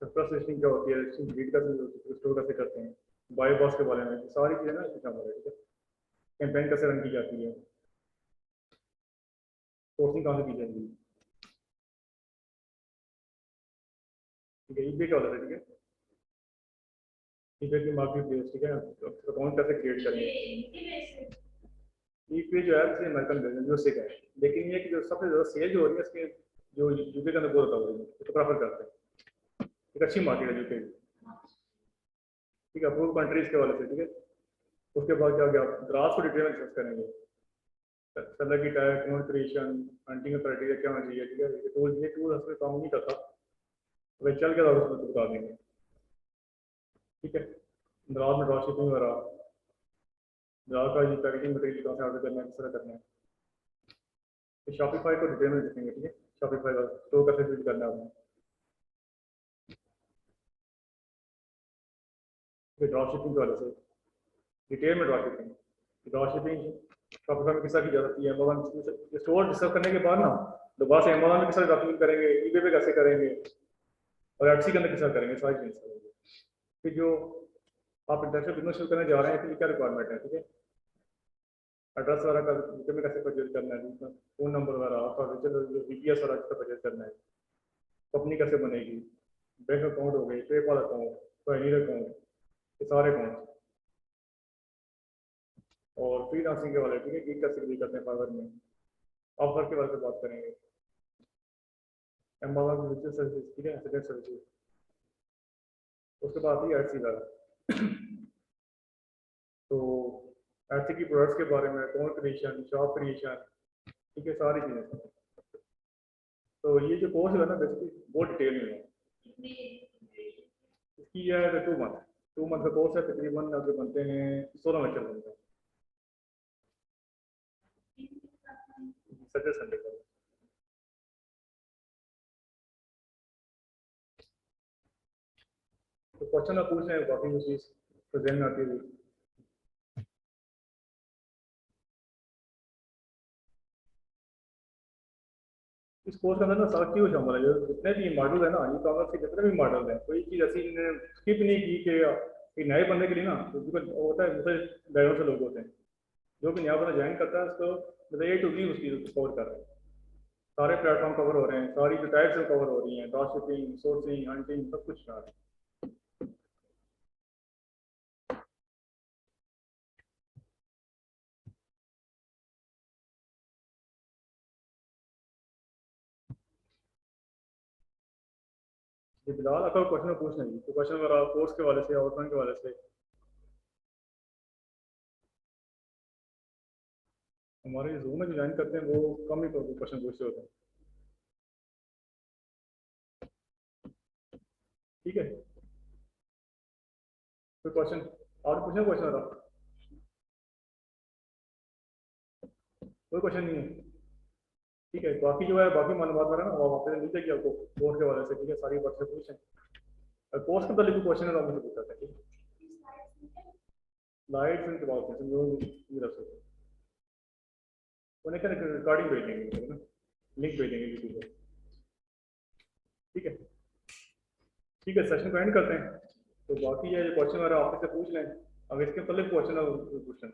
सरप्लस लिस्टिंग क्या होती है, लिस्टिंग डिलीट कैसे, स्टोर कैसे करते हैं, बाय बॉक्स के बारे में, ये सारी चीज़ें ना इसमें शामिल है, ठीक है। कैंपेन कैसे रन की जाती है, सोर्सिंग कहाँ से की जाएगी, ठीक है, ईबे क्या होता है, ठीक है, ईबे की मार्केट प्लेस, ठीक है, अकाउंट कैसे क्रिएट करेंगे। ईबे जो है इससे अमेरिकन बिजनेस USA का है, लेकिन ये कि जो सबसे ज़्यादा सेल जो हो रही है इसके, जो UK के अंदर बहुत ज़्यादा हो रही है, तो प्रेफर करते हैं, एक अच्छी मार्केट है UK, ठीक है, अप्रूव कंट्रीज के वाले से, ठीक है। उसके बाद क्या हो गया, ग्रास को डिटेल में डिस्कस करेंगे, सेलर की type, can't creation, hunting criteria क्या होना चाहिए, ठीक है, ये टूल उसमें काम नहीं करता, वह चल के उसमें तो बता देंगे, ठीक है। ग्रास में ड्रॉप शिपिंग वगैरह, ग्रास का ये पैकेजिंग मटेरियल कहाँ से ऑर्डर करना है, किस तरह करना है, तो शॉपिफाई को डिटेल में देखेंगे, ठीक है, शॉपिफाई का स्टोर कैसे बिल्ड करना है आपने, फिर ड्रॉप शिपिंग के वाले से डिटेल में ड्रॉप शिपिंग शॉपिफाई में किस तरह की जाती है, अमेजोन स्टोर डिस्कस करने के बाद ना दोबारा से अमेजोन में किस तरह डॉक्यूमेंट करेंगे, ईबे पे कैसे करेंगे, और एटसी के अंदर किस तरह करेंगे, सारी चीज़ करेंगे। फिर जो आप इंटरनेशनल बिजनेस शुरू करने जा रहे हैं, फिर क्या रिक्वायरमेंट है, ठीक है, एड्रेस वगैरह का में कैसे परचेज करना है, फोन नंबर वगैरह आपका VPS वगैरह कैसे परचेज करना है, कंपनी कैसे बनेगी, बैंक अकाउंट हो गई, पेपाल अकाउंट, पायनियर अकाउंट, ये सारे अकाउंट, और फ्रीलांसिंग के वाले, ठीक है, गिग कैसे भी करते हैं फाइवर में, ऑफर के बारे में बात करेंगे, अमेज़न डिजिटल सर्विस, ठीक है, एसिडेंट सर्विस। उसके बाद ही एडसी का तो एडसी की प्रोडक्ट्स के बारे में, अकाउंट क्रिएशन, शॉप क्रिएशन, ठीक है, सारी चीज़ें। तो ये जो कोर्स है ना बेसिकली बहुत डिटेल में है। इसकी है 2 मंथ, 2 मंथ का कोर्स है, तकरीबन अगर बनते हैं 16 लेक्चर बनते हैं सैटरडे संडे को। तो क्वेश्चन आप पूछ रहे हैं, बाकी जो चीज़ तो ध्यान में आती है। इस कोर्स के अंदर ना सारा क्यों शामिल है, जो जितने भी मॉडल है ना, ई कॉमर्स के जितने भी मॉडल हैं, कोई चीज़ ऐसी स्किप नहीं की कि एक नए बंदे के लिए ना, बिल्कुल होता है दूसरे ड्राइवर से लोग होते हैं, जो भी नया बंदा ज्वाइन करता है उसको मतलब ए टू बी उसकी कवर कर रहे हैं, सारे प्लेटफॉर्म कवर हो रहे हैं, सारी जो टाइप्स कवर हो रही हैं, ड्रॉप शिपिंग, सोर्सिंग, हंटिंग, सब कुछ कर रहे हैं। ये बिलाल अगर क्वेश्चन पूछ लेंगे तो क्वेश्चन अगर आप कोर्स के वाले से, आउटलाइन के वाले से, हमारे जूम में जो ज्वाइन करते हैं वो कम ही क्वेश्चन पूछते होते हैं, ठीक है। कोई क्वेश्चन और पूछना, क्वेश्चन और कोई क्वेश्चन नहीं है, ठीक है। बाकी जो है बाकी मालूमात वगैरह ना वो वापस मिल जाएगी आपको कोर्स के वाले से, ठीक है, सारी बात से पूछें। कोर्स के मतलब क्वेश्चन है तो आप मुझे पूछ सकते हैं, ठीक है। लाइट्स एंड बात जो मेरा से उन्हें क्या रिकॉर्डिंग भेज देंगे ना, लिंक भेज देंगे यूट्यूब पे, ठीक है। ठीक है, सेशन को एंड करते हैं। तो बाकी ये क्वेश्चन वगैरह आपसे पूछ लें, अगर इसके पहले क्वेश्चन है वो पूछ लें।